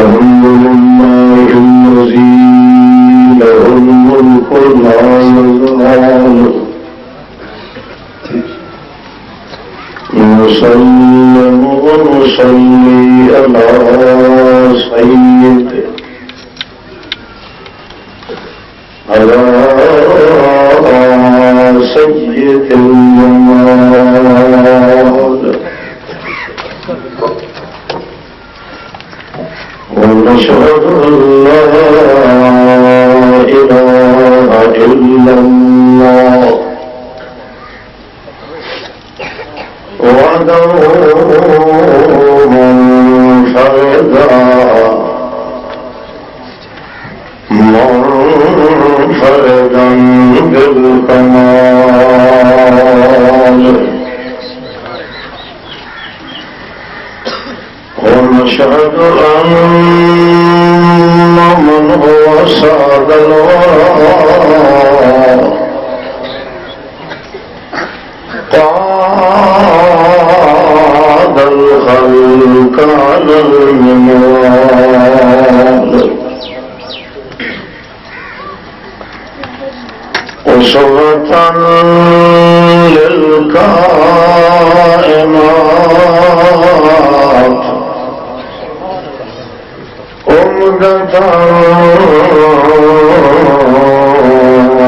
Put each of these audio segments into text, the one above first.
الحمد لله الذي له الملك لا يزال نسلم ونصلي على سيد الجمال ونشهد أن لا إله إلا الله وحده منفردا بالكمال ونشهد أن من هو سعد الورى قاد الخلق على المنوال أسوة للكائنات أمدة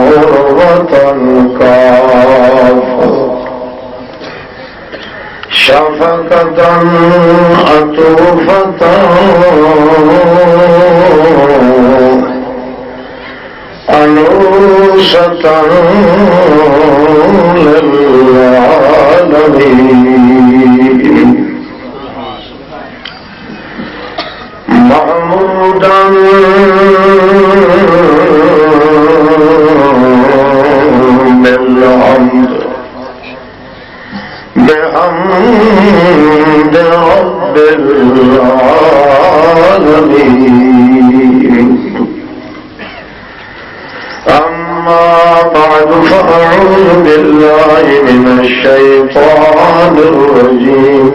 عروة كافة شفقة أطوفة أنوسة للعالمين محمودا بالحمد بحمد رب العالمين أما بعد فأعوذ بالله من الشيطان الرجيم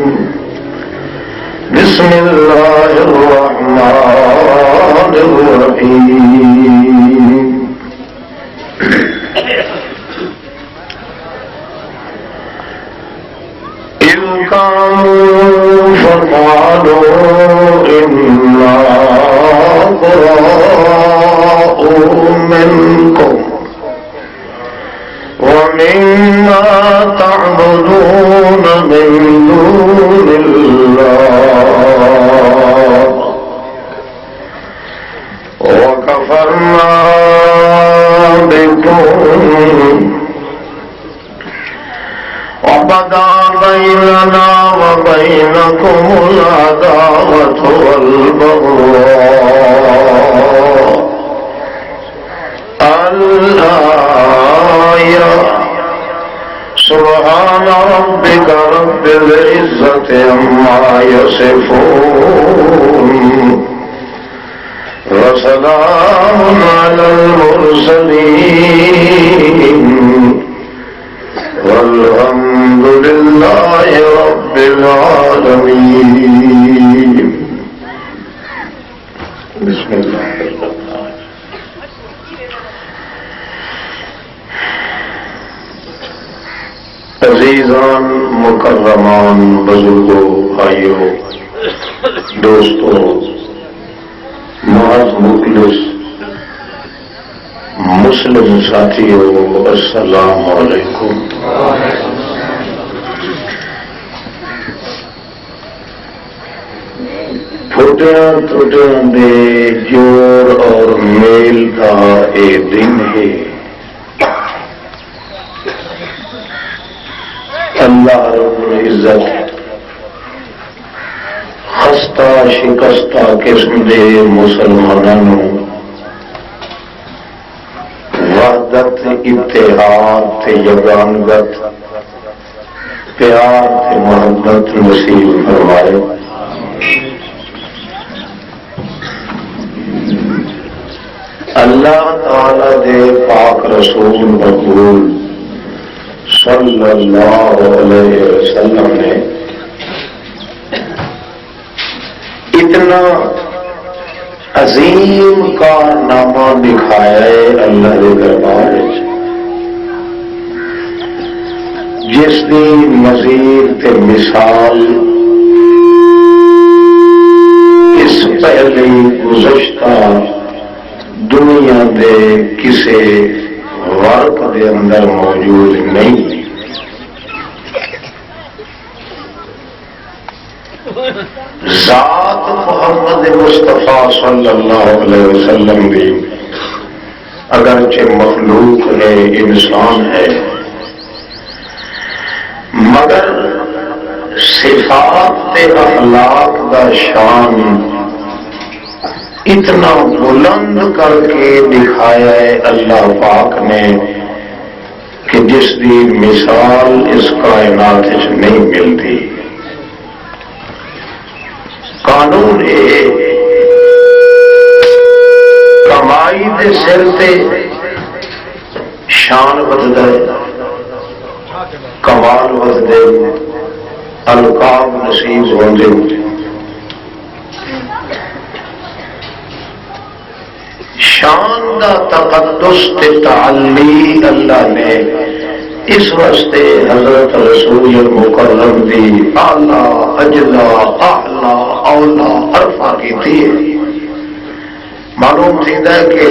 بسم الله الرحمن الرحيم إذ قالوا فقالوا إنا براء منكم ومما تعبدون من دون الله وكفرنا بكم وبدا بيننا وبينكم العداوة والبغضاء الآية سبحان ربك رب العزة عما يصفون وسلام على المرسلين والحمد لله رب العالمين. بسم الله الرحمن الرحيم. عزیزان مکرمان بزرگوں بھائیوں دوستوں محض مخلص مسلم ساتھیوں السلام علیکم. پھوٹیاں ٹوٹیاں دے جوڑ اور میل کا اے دن ہے. اللہ رب العزت خستہ شکستہ قسم دے مسلمانوں وحدت اتحاد تے یگانگت پیار تے محبت نصیب فرمائے. اللہ تعالی دے پاک رسول مقبول صلی اللہ علیہ وسلم نے اتنا عظیم کارنامہ دکھایا ہے اللہ کے دربار جس کی نظیر تے مثال اس پہلے گزشتہ دنیا دے کسے ورق دے اندر موجود نہیں. ذات محمد مصطفیٰ صلی اللہ علیہ وسلم بھی اگرچہ مخلوق ہے، انسان ہے، مگر صفات تے اخلاق دا شان اتنا بلند کر کے دکھایا ہے اللہ پاک نے کہ جس کی مثال اس کائنات نہیں ملتی. قانون کمائی دے سر تے شان ودتا ہے، کمال ودتے، القاب نصیب ہوتے. شان دا تقدس تے تعلی اللہ نے اس واسطے حضرت رسول المکرم دی اعلی اجلا اعلی اولا عرفہ کی تھی. معلوم تھیتا ہے کہ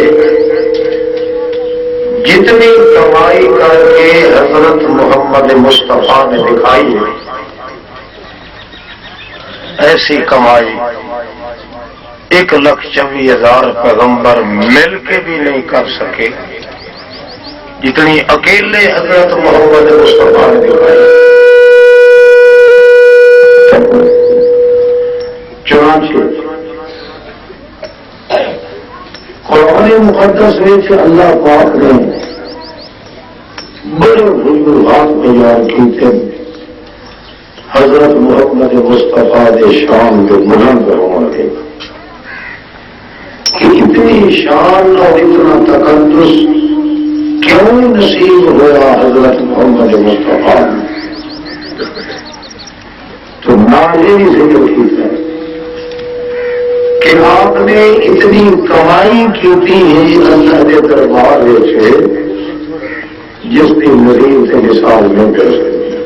جتنی کمائی کر کے حضرت محمد مصطفیٰ نے دکھائی ہے، ایسی کمائی 1,24,000 پیغمبر مل کے بھی نہیں کر سکے جتنی اکیلے حضرت محمد مصطفیٰ نے دکھائی. چنانچہ قرآن مقدس میں اللہ پاک نے بڑے وجوہات بیان کیتے حضرت محمد مصطفیٰ کے شان کے بلند ہونے کہ اتنی شان اور اتنا تقدس کیوں نصیب ہوا حضرت محمد مصطفیٰ. تو ناظرین ذکر کیتا ہے کہ آپ نے اتنی کمائی کی ہے اللہ کے دربار سے جس کی نظیر سے مثال نہیں کر سکتی.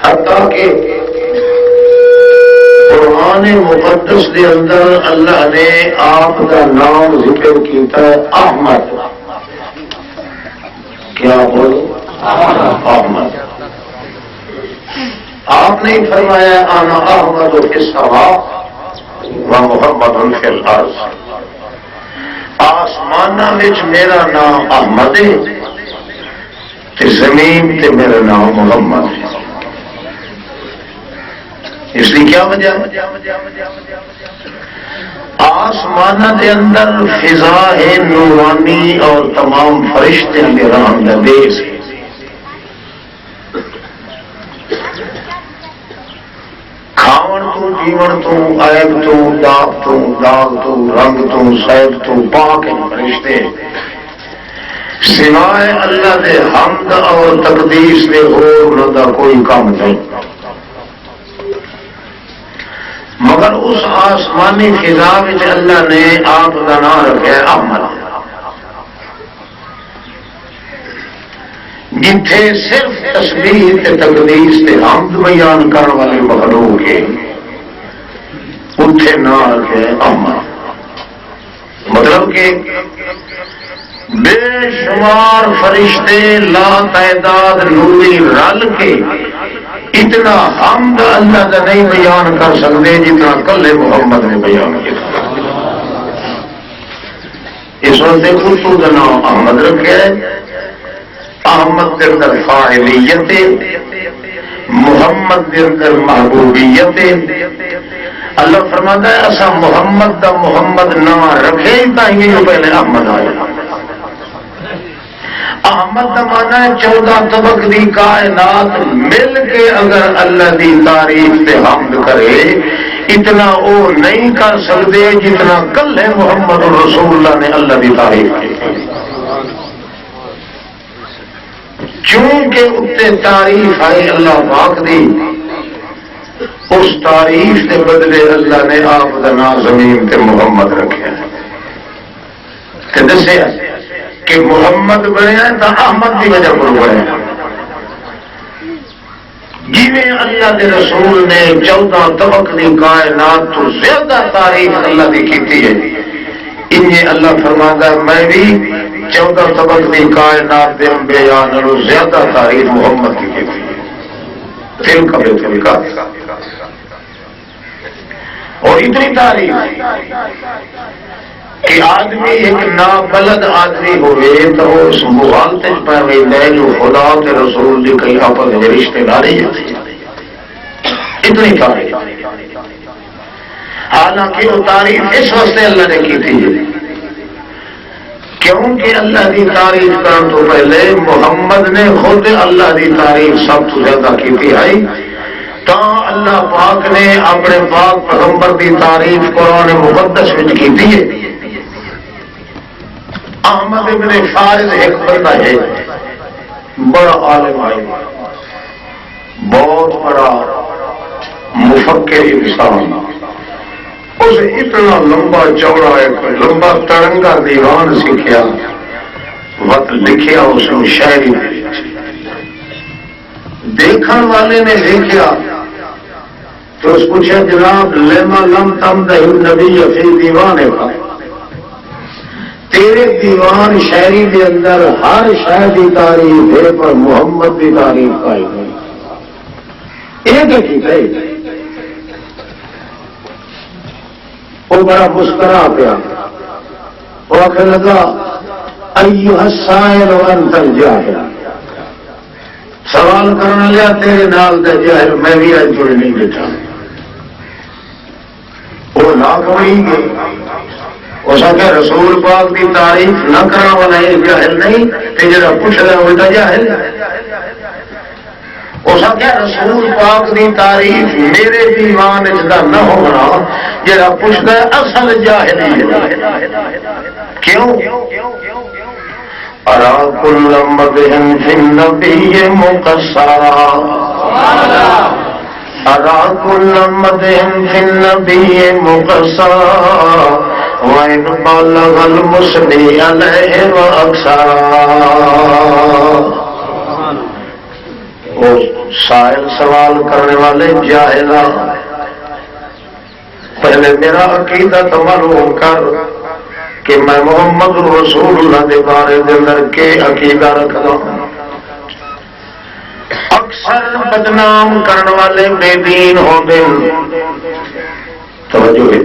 حتیٰ کہ قرآن مقدس کے اندر اللہ نے آپ کا نام ذکر کیتا ہے احمد. کیا بولو؟ احمد. آپ نے فرمایا انا احمد فی السماء و محمد فی الارض. آسمانہ وچ میرا نام احمد ہے تے زمین تے میرا نام محمد ہے. اس لیے کیا وجہ؟ آسمان کے اندر فضا ہے نورانی اور تمام فرشتے کرام کا دیش ہے. کھاون تو پیون تو عیب تو داغ تو رنگ تو سیب تو پاک فرشتے سوائے اللہ دے حمد اور تقدیس دے اور دا کوئی کام نہیں. مگر اس آسمانی فضا میں اللہ نے آپ کا نام رکھا احمد، جتھے صرف تسبیح تے تقدیس تے حمد بیان کرنے والے مخلوق ہے اتھے نام رکھا احمد. مطلب کہ بے شمار فرشتے لا تعداد نوری رل کے اتنا حمد اللہ کا نہیں بیان کر سکتے جتنا کلے محمد نے بیان کیا. اس واسطے اردو کا نام احمد رکھا ہے. احمد کے اندر فاعلیت، محمد کے اندر محبوبیت. اللہ فرماتا ہے ایسا محمد دا محمد نام رکھے ہی تھی جو پہلے احمد آیا. احمد کا مانا ہے 14 طبق دی کائنات مل کے اگر اللہ دی تعریف تے حمد کرے اتنا وہ نہیں کر سکتے جتنا کل ہے محمد رسول اللہ نے اللہ دی تعریف کی. چونکہ اتنے تعریف ہے اللہ پاک دی اس تعریف کے بدلے اللہ نے آپ کا نام زمین تے محمد رکھا کہ دسیا کہ محمد بنیا تو احمد کی وجہ پر بنیا. جویں اللہ کے رسول نے 14 طبق کی کائنات تو زیادہ تعریف اللہ کی کی ہے، انہیں اللہ فرماتا ہے میں بھی 14 طبق کی کائنات کے انبیاء نالوں زیادہ تعریف محمد کی کی ہے. دل کا بے دل کا اور اتنی تعریف کہ آدمی ایک نابلد آدمی ہوئے تو اس مغالطے پہ گئے جو خدا کے رسول کی کئی آپس میں رشتے داری ہے. اتنی تعریف، حالانکہ وہ تعریف اس واسطے اللہ نے کی تھی کیونکہ اللہ کی تعریف کرنے تو پہلے محمد نے خود اللہ کی تعریف سب سے زیادہ کی تھی آئی تا اللہ پاک نے اپنے پاک پیغمبر کی تعریف قرآن مقدس میں کی تھی. احمد ابن فارض ایک بندہ ہے، بڑا عالم ہے، بہت بڑا مفکر انسان. اسے اتنا لمبا چوڑا ایک لمبا ترنگا دیوان سیکھا، وقت لکھیا، اس نے شاعری دیکھن والے نے دیکھا تو اس پوچھا جناب لما لم تمدح النبی فی دیوانے کا، تیرے دیوان شاعری کے اندر ہر شاعر کی تعریف ہے پر محمد کی تعریف پائی گئی. ایک ہے وہ بڑا مسکرا پیا، وہ آخر لگا ایھا السائل وانت الجاہل، سوال کرنے لیا تیرے نال دے جاہل میں بھی اج جڑ نہیں بیٹھا. وہ لاکھ ہوئی گئی. اس آخر رسول پاک کی تعریف نہ کرنے والا یہ جاہل نہیں کہ جڑا پوچھ رہا الٹا جاہل. اس آخر رسول پاک کی تعریف میرے دیوان جدا نہ ہونا جڑا پوچھتا ہے اصل جاہل ہے. کیوں؟ ارا کل مدح فی النبی مقصرا، ارا کل مدح فی النبی مقصرا وَإِنْ بَلَغَ الْمُثْنِي عَلَيْهِ وَأَكْثَرًا. وہ سائل سوال کرنے والے جاہل، پہلے میرا عقیدہ تو معلوم کر کہ میں محمد رسول اللہ کے بارے اندر کے عقیدہ رکھتا ہوں. اکثر بدنام کرنے والے بے دین ہوتے توجہ ہے.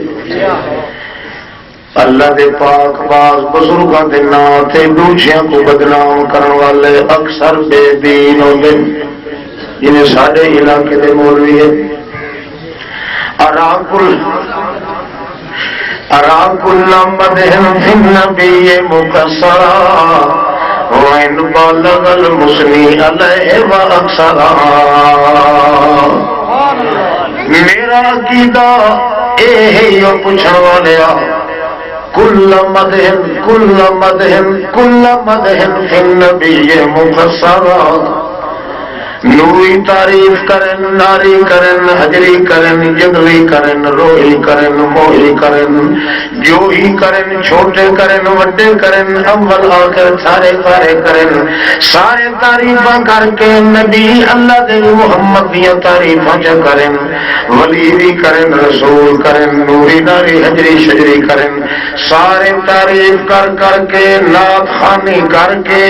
اللہ دے پاک باز بزرگوں کے نام تے دوسروں کو بدنام کرنے والے اکثر بے دین ہوتے جنہیں سارے علاقے کے مولوی ہے. ارا کل مدح فی النبی مقصرا وَإِنْ بَلَغَ الْمُثْنِي عَلَيْهِ وَأَكْثَرًا. میرا عقیدہ اے ہے یہ پوچھنے والے کل مدح فی النبی مقصرا، نوری تعریف کرن، ناری کرن، حجری کرن، جگلی کرن، روحی کرن، موہی کرن، جو ہی کرن، چھوٹے کرن، وڈے کرن، اول آخر سارے سارے کرن. سارے تعریفاں کر کے نبی اللہ دے محمد دیا تعریفاں چ کرن، ولی بھی کرن، رسول کرن، نوری ناری حجری شجری کرن. سارے تعریف کر کر کے نعت خوانی کر کے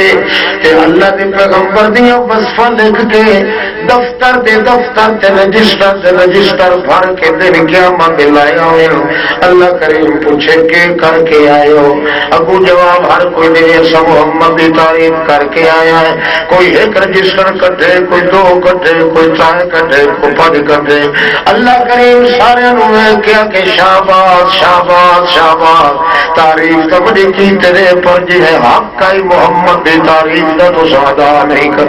اللہ دے پیغمبر دیا وصفاں لکھ کے دفتر تے رجسٹر بھر کے دن قیامت لائے ہوئے. اللہ کریم پوچھے کہ کر کے آئے ہو؟ ابو جواب ہر کوئی دے سب محمد کی تعریف کر کے آیا ہے. کوئی ایک رجسٹر کٹے، کوئی دو کٹے، کوئی چار کٹے، کوئی پانچ کٹے. اللہ کریم سارے کیا کہ شاباش شاباش شاباش، تعریف تو بڑی کی تیرے پر جنہیں حق کا ہی محمد کی تعریف کا تو سادا نہیں کر.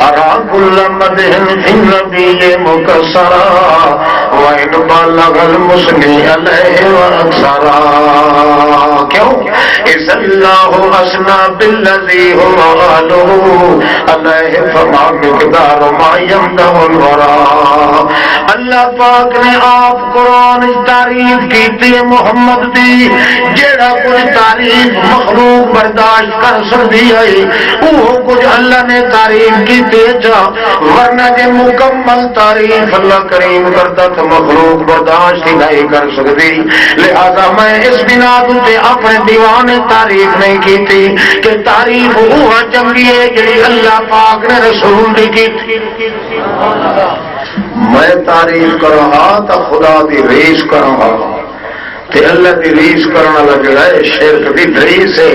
ارا کل مدح فی النبی مقصرا وَإِنْ بَلَغَ الْمُثْنِي عَلَيْهِ وَأَكْثَرًا. کیوں اس اللہ اسنا بالذی هو اہلہ علیہ فما مقدار ما یمدح الورا. اللہ پاک نے آپ قرآن تعریف کی محمد دی جیڑا کچھ تعریف مخلوق برداشت کر سکتی ہے وہ کچھ اللہ نے تعریف کی جا ورنہ جے مکمل تعریف اللہ کریم کرتا تو مخلوق برداشت ہی نہیں کر سکتی. لہذا میں اس بنا تے اپنے دیوان تعریف نہیں کی تھی کہ تعریف وہ چنگی ہے جی اللہ پاک نے رسول دی کی. میں تعریف کرا تو خدا دی ریس کرا تے اللہ دی ریس کرنے والا جڑا ہے شرک دی ریس ہے.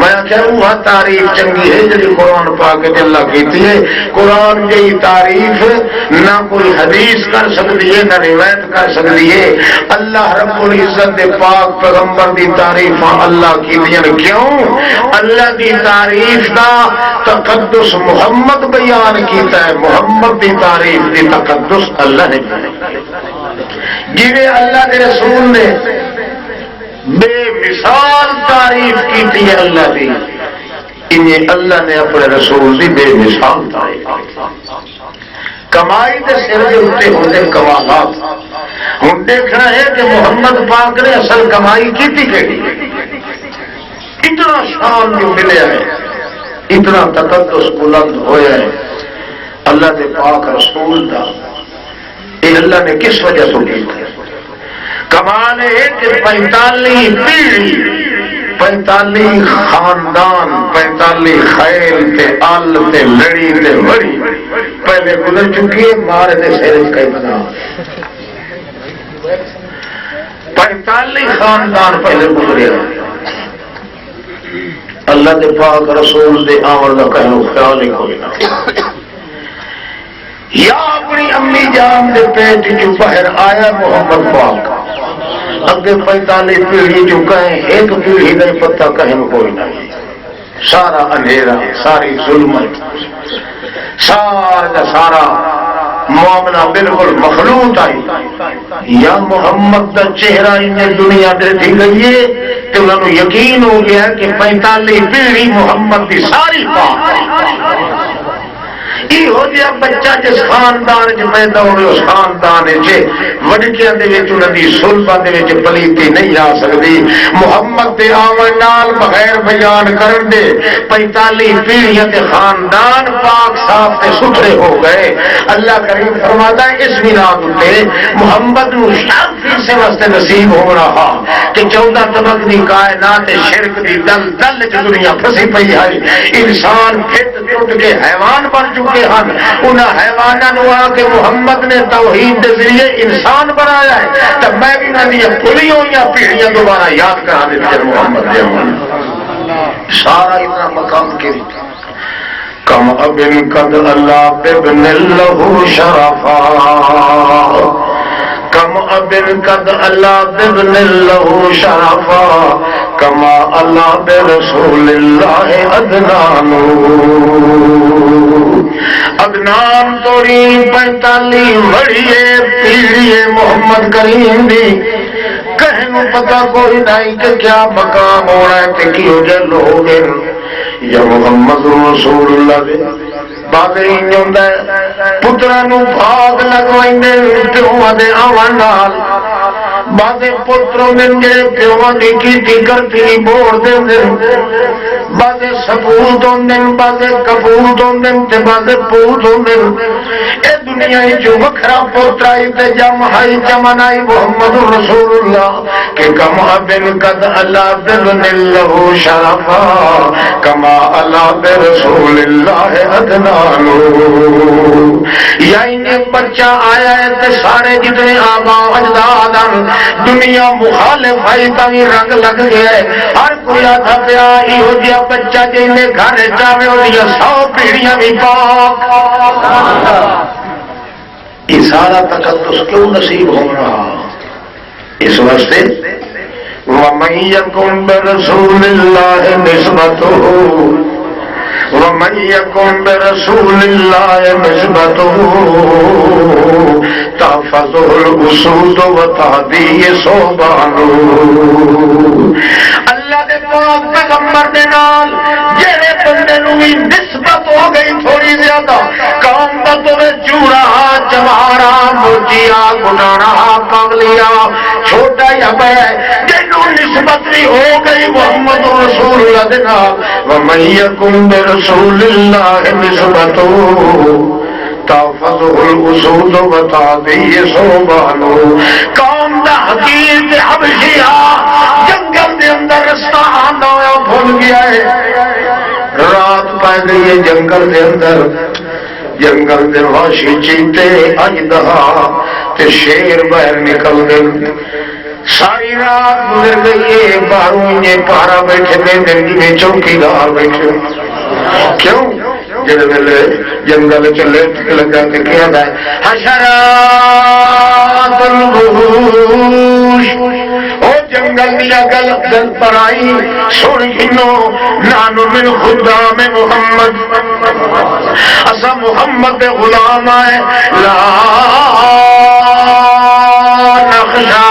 میں کیا وہ تعریف چنگی ہے جی قرآن پاک وچ اللہ کیتی ہے. قرآن کی تعریف نہ کوئی حدیث کر سکتی ہے نہ روایت کر سکتی ہے. اللہ رب العزت دے پاک پیغمبر دی تعریف اللہ کیتیاں. کیوں؟ اللہ دی تعریف دا تقدس محمد بیان کیتا ہے. محمد دی تعریف دی تقدس اللہ نے جی اللہ کے رسول نے بے مثال تعریف کی ہے اللہ دی انہیں اللہ نے اپنے رسول دی بے مثال تعریف. کمائی دے سر کے اتنے ہوتے کمالات ہوں دیکھنا ہے کہ محمد پاک نے اصل کمائی کی تھی کہ اتنا شان جو ملیا ہے اتنا تقدس بلند ہویا ہے اللہ دے پاک رسول دا. یہ اللہ نے کس وجہ سے کی؟ کمال ہے کہ 45 پیڑھی 45 خاندان 45 خیل تے آل تے لڑی تے وڑی پہلے گزر چکی ہے. مارے دے سیر کئی بنا 45 خاندان پہلے گزرے. اللہ دے پاک رسول دے آمر کا کہنو خیال ہی کوئی نہ یا اپنی امی جان دے پیٹ جو باہر آیا محمد پاک اگے 45 پیڑھی جو کہیں ایک پیڑھی نہیں پتہ کہیں کوئی نہیں. سارا اندھیرا ساری ظلمت سارا معاملہ بالکل مخلوط آئی. یا محمد کا چہرہ انہیں دنیا دیکھی گئی ہے تو انہوں یقین ہو گیا کہ 45 پیڑھی محمد کی ساری پاک. ہو جا بچہ جس خاندان چ پیدا ہوئے اس خاندان وڈکیاں سلبا پلیتی نہیں آ سکتی. محمد کے آمن نال بغیر بیان کرن دے 45 پیڑھیاں تے خاندان پاک صاف تے ستھرے ہو گئے. اللہ کریم فرماتا ہے اس بنیاد تے محمد نو شرف سے واسطے نصیب ہو رہا کہ 14 طبق دی کائنات شرک دی دل دل چ دنیا پھسی پئی ہے. انسان پھٹ ٹوٹ کے حیوان بن چکے ہیں. انہاں حیوانوں آ کے محمد نے توحید کے ذریعے انسان بنایا ہے تو میں بھی انہاں دی بھلی ہوئی پیڑھیاں دوبارہ یاد کرا دیتے محمد دے سارا اتنا مقام کے کم ابن قد اللہ ابن اللہ شرفا کم ابن قد اللہ ابن اللہ شرفا کما اللہ برسول اللہ ادنانو. ادنان توڑی 45 بڑیے پیڑھیے محمد کریم دی کہنو پتہ کوئی نہیں کہ کیا مقام ہونا ہے کہ کیوں جے لوگ یا محمد رسول اللہ دے باقی نہیں ہے پترانو بھاگ لگوائیں پیوں دے آوان نال بعضے پتروں نے جڑے پیوں دی کی کرتی بوڑ دے بعضے سپوت ہوندے بعضے کپوت ہوندے تے بعضے پوت ہوندے. اے دنیا جو وکھرا پوترائی تے جمعائی جمنائی محمد رسول اللہ کہ کما بن قد اللہ بن اللہ شرفا کما اللہ برسول اللہ ادنانو. یا انہیں بچہ آیا ہے تے سارے جتنے آبا اجداد دنیا مخالف آئی تاوی رنگ لگ گیا ہے. ہر کوئی آدھا پیا ہی ہو جیا بچہ جنہیں گھر جاوے ہو دیا 100 پیڑھیاں بھی پاک. یہ سارا تقدس کیوں نصیب ہو رہا اس واسطے وَمَن يَكُن بِرَسُولِ اللَّهِ نِسْبَتُهُ وَمَن يَكُن بِرَسُولِ اللَّهِ نِسْبَتُهُ تَحْفَظُهُ الْأُسُودُ وَتَهْدِيهِ صُوبَانُ. اللہ پاک پیغمبر دے نال جڑے بندے نوں بھی نسبت ہو گئی تھوڑی زیادہ قوم دا تو چوڑا چمارا مرجیا گنانا پاگلیا چھوٹا یا بڑا جنوں نسبت بھی ہو گئی محمد رسول اللہ دے نال ومن یکن برسول اللہ نسبتو تحفظه الاسود وتعطيه صوبانو قوم دا حقیر تے حبشیہ جنگل دے اندر رستہ آندا ہوا بھول گیا ہے رات پہ گئی ہے جنگل دے اندر جنگل دے وحشی چیتے اجدہا تے شیر باہر نکل گئے ساری رات گزر گئی ہے باہروں یہ پارا بیٹھے دے میں چوکی دار بیٹھے کیوں جب ویلے جنگل چلے لگا کہ کیا ہے حشرات الوحوش او جنگل دیا گل گل پر آئی سن گنو نانو من خدام محمد اسا محمد غلام آئے لا نخشا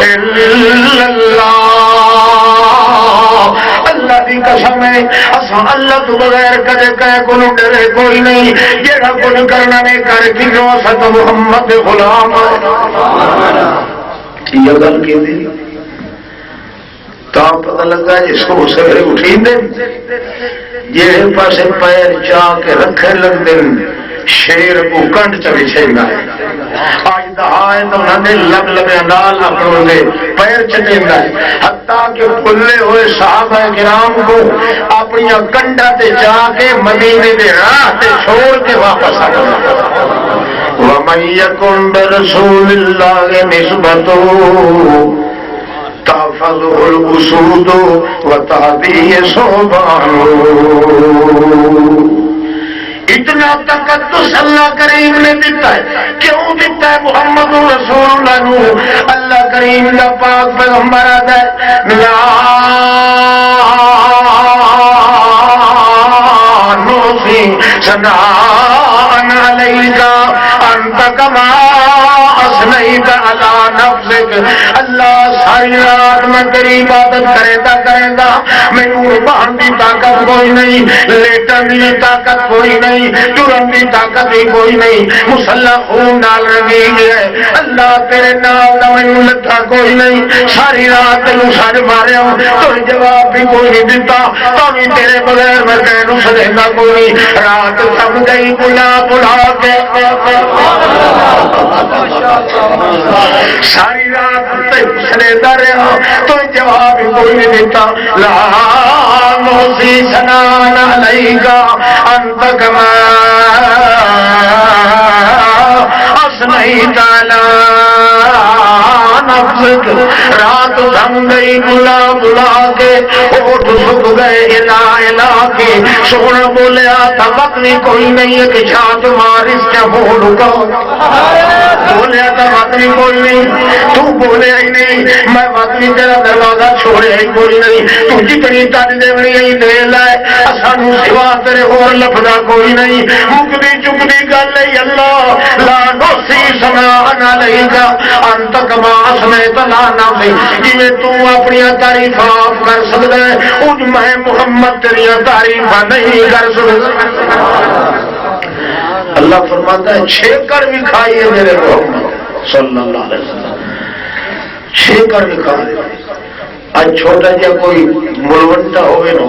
الا اللہ اللہ دی قسم ہے اساں اللہ تو بغیر کدے کہے کوئی ڈرے کوئی نہیں جیڑا کچھ کرنا نے کر کیوں اساں تو محمد دے غلام یہ گل کی دی تا پتہ لگا جس کو سویرے اٹھی دے جہے پاسے پیر چا کے رکھے لگ دن شیر کو کنڈ چ بچھیندا ہے آج دہائے تو انہوں نے لب لبے نال اپنوں نے پیر چٹیندا ہے حتیٰ کہ پلے ہوئے صحابہ کرام کو اپنی کنڈا تے جا کے مدینے دے راہ تے چھوڑ کے واپس آ گئے وَمَن يَكُن بِرَسُولِ اللَّهِ نِسْبَتُهُ تَحْفَظُهُ الْأُسُودُ وَتَهْدِيهِ صُوبَانُ اتنا تقدس اللہ کریم نے دیتا ہے کیوں دیتا ہے محمد رسول اللہ نو اللہ کریم کا پاک پیغمبر آتا ہے لا نوصی ثناء علیک انت کما اثنیت علی نفسک اللہ ساری رات میں تیری عبادت کرے گا میں بہن کی طاقت کوئی نہیں لیٹن کی طاقت کوئی نہیں ترن کی طاقت بھی کوئی نہیں مسلح خون نال رنگی ہے اللہ تیرے نال میں لٹھا کوئی نہیں ساری رات تینوں سج ماریا تو جواب بھی کوئی نہیں دیتا تو بھی تیرے بغیر میں تینوں سدھا کوئی نہیں رات تھم گئی بلا بلا کے ساری رات سلیتا رہا تو جواب کوئی نہیں دیتا لا نوصی ثناء علیک انت کما اثنیت علی نفسک رات تھم گئی بلا بلا کے ہوٹھ سک گئے الہ کے سونا بولیا تھا وقت نہیں کوئی نہیں ہے کہ چھات مار اس کے بول کا بولیا تھا وقت نہیں کوئی نہیں تو بولیا ہی نہیں میں وقت نہیں تیرا دروازہ چھوڑیا ہی کوئی نہیں تو جتنی تج دیونی ہی دے لائے سانو سوا تیرے اور لفظہ کوئی نہیں مکدی چکدی گل ہے اللہ لا نوصی ثناء علیک انت کما اثنیت علی نفسک جویں تو اپنی تعریف آپ کر سکتا ہے اج میں محمد تیری تعریف نہیں کر سکتا اللہ فرماتا ہے چھیکڑ بھی کھائیے میرے محمد صلی اللہ علیہ وسلم چھیکڑ بھی کھائیے آج چھوٹا جا کوئی ملوٹا ہوئے نا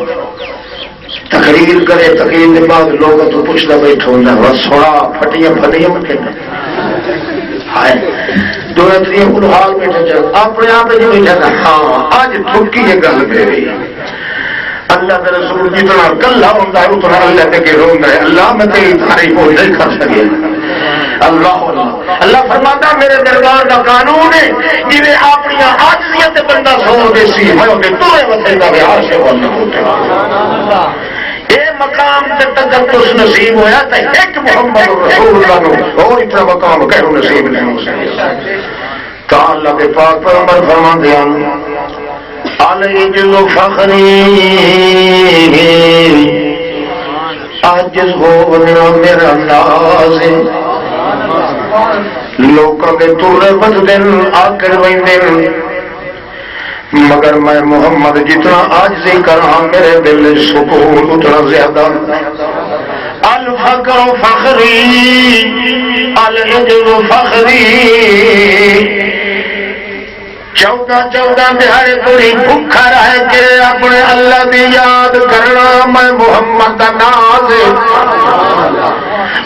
تقریر کرے تقریر کے بعد لوگ تو پوچھتا بیٹھا ہونا بس سوڑا پھٹیاں پھٹیاں مٹھے دو تین کو حال بیٹھا چل اپنے آپ جی بیٹھا تھا ہاں آج تھوکی یہ گل میری اللہ کے رسول جتنا کلا ہوتا ہے اتنا اللہ کے روتا ہے اللہ میں تیری تعریف کو نہیں کر سکے اللہ اللہ فرماتا میرے دربار کا قانون ہے جی اپنی عاجزیت بندہ سو دے سی میں تورے متھے کا بہار سے بولنا ہوتا اے مقام تے تقدس نصیب ہویا تے ایک محمد رسول اللہ نو اور اتنا مقام کہو نصیب نہیں ہو سکے تا اللہ کے پاک پیغمبر فرماندے ہیں علیجز فخری عاجز ہو میرا ناز لوکاں کے تورے بد دن آ کر ویندے مگر میں محمد جتنا عاجزی کراں میرے دل میں سکون اتنا زیادہ الفقر فخری العجب فخری 14 دہاڑے پوری بھوکا رہ کے اپنے اللہ کی یاد کرنا میں محمد کا ناز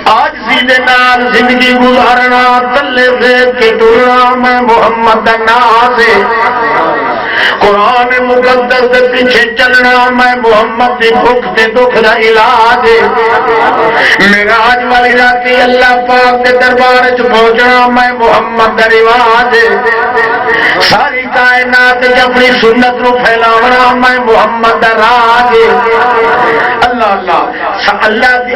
عاجزی دے نال زندگی گزارنا تلے دیکھ کے ٹرنا میں محمد کا ناز قرآن مقدس کے پیچھے چلنا میں محمد کی بھوک کے دکھ کا علاج معراج والی راتی اللہ پاک کے دربار پہنچنا میں محمد کا رواج ساری کائنات اپنی سنت نو پھیلاونا میں محمد کا راج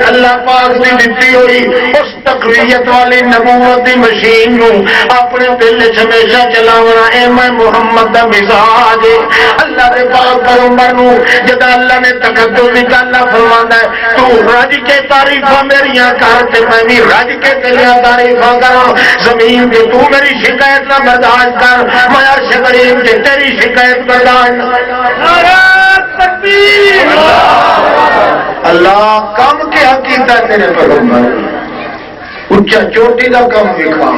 اللہ پاک نے دیتی ہوئی اس تقویت والی نبوت کی مشین نو اپنے دل ہمیشہ چلاونا اے میں محمد کا مزاج اللہ دے پاک پیغمبر نو جدا اللہ نے تقدس دیتا اللہ فرماندا ہے تو رج کے تعریفاں میریاں کر تے میں بھی رج کے تیریاں تعریفاں کراں زمین تے تو میری شکایت نہ برداشت کر میں عرش کریم تے تیری شکایت برداشت نعرہ تکبیر اللہ کم کیا کیتا تیرے پیغمبر اچا چوٹی کا کم دکھا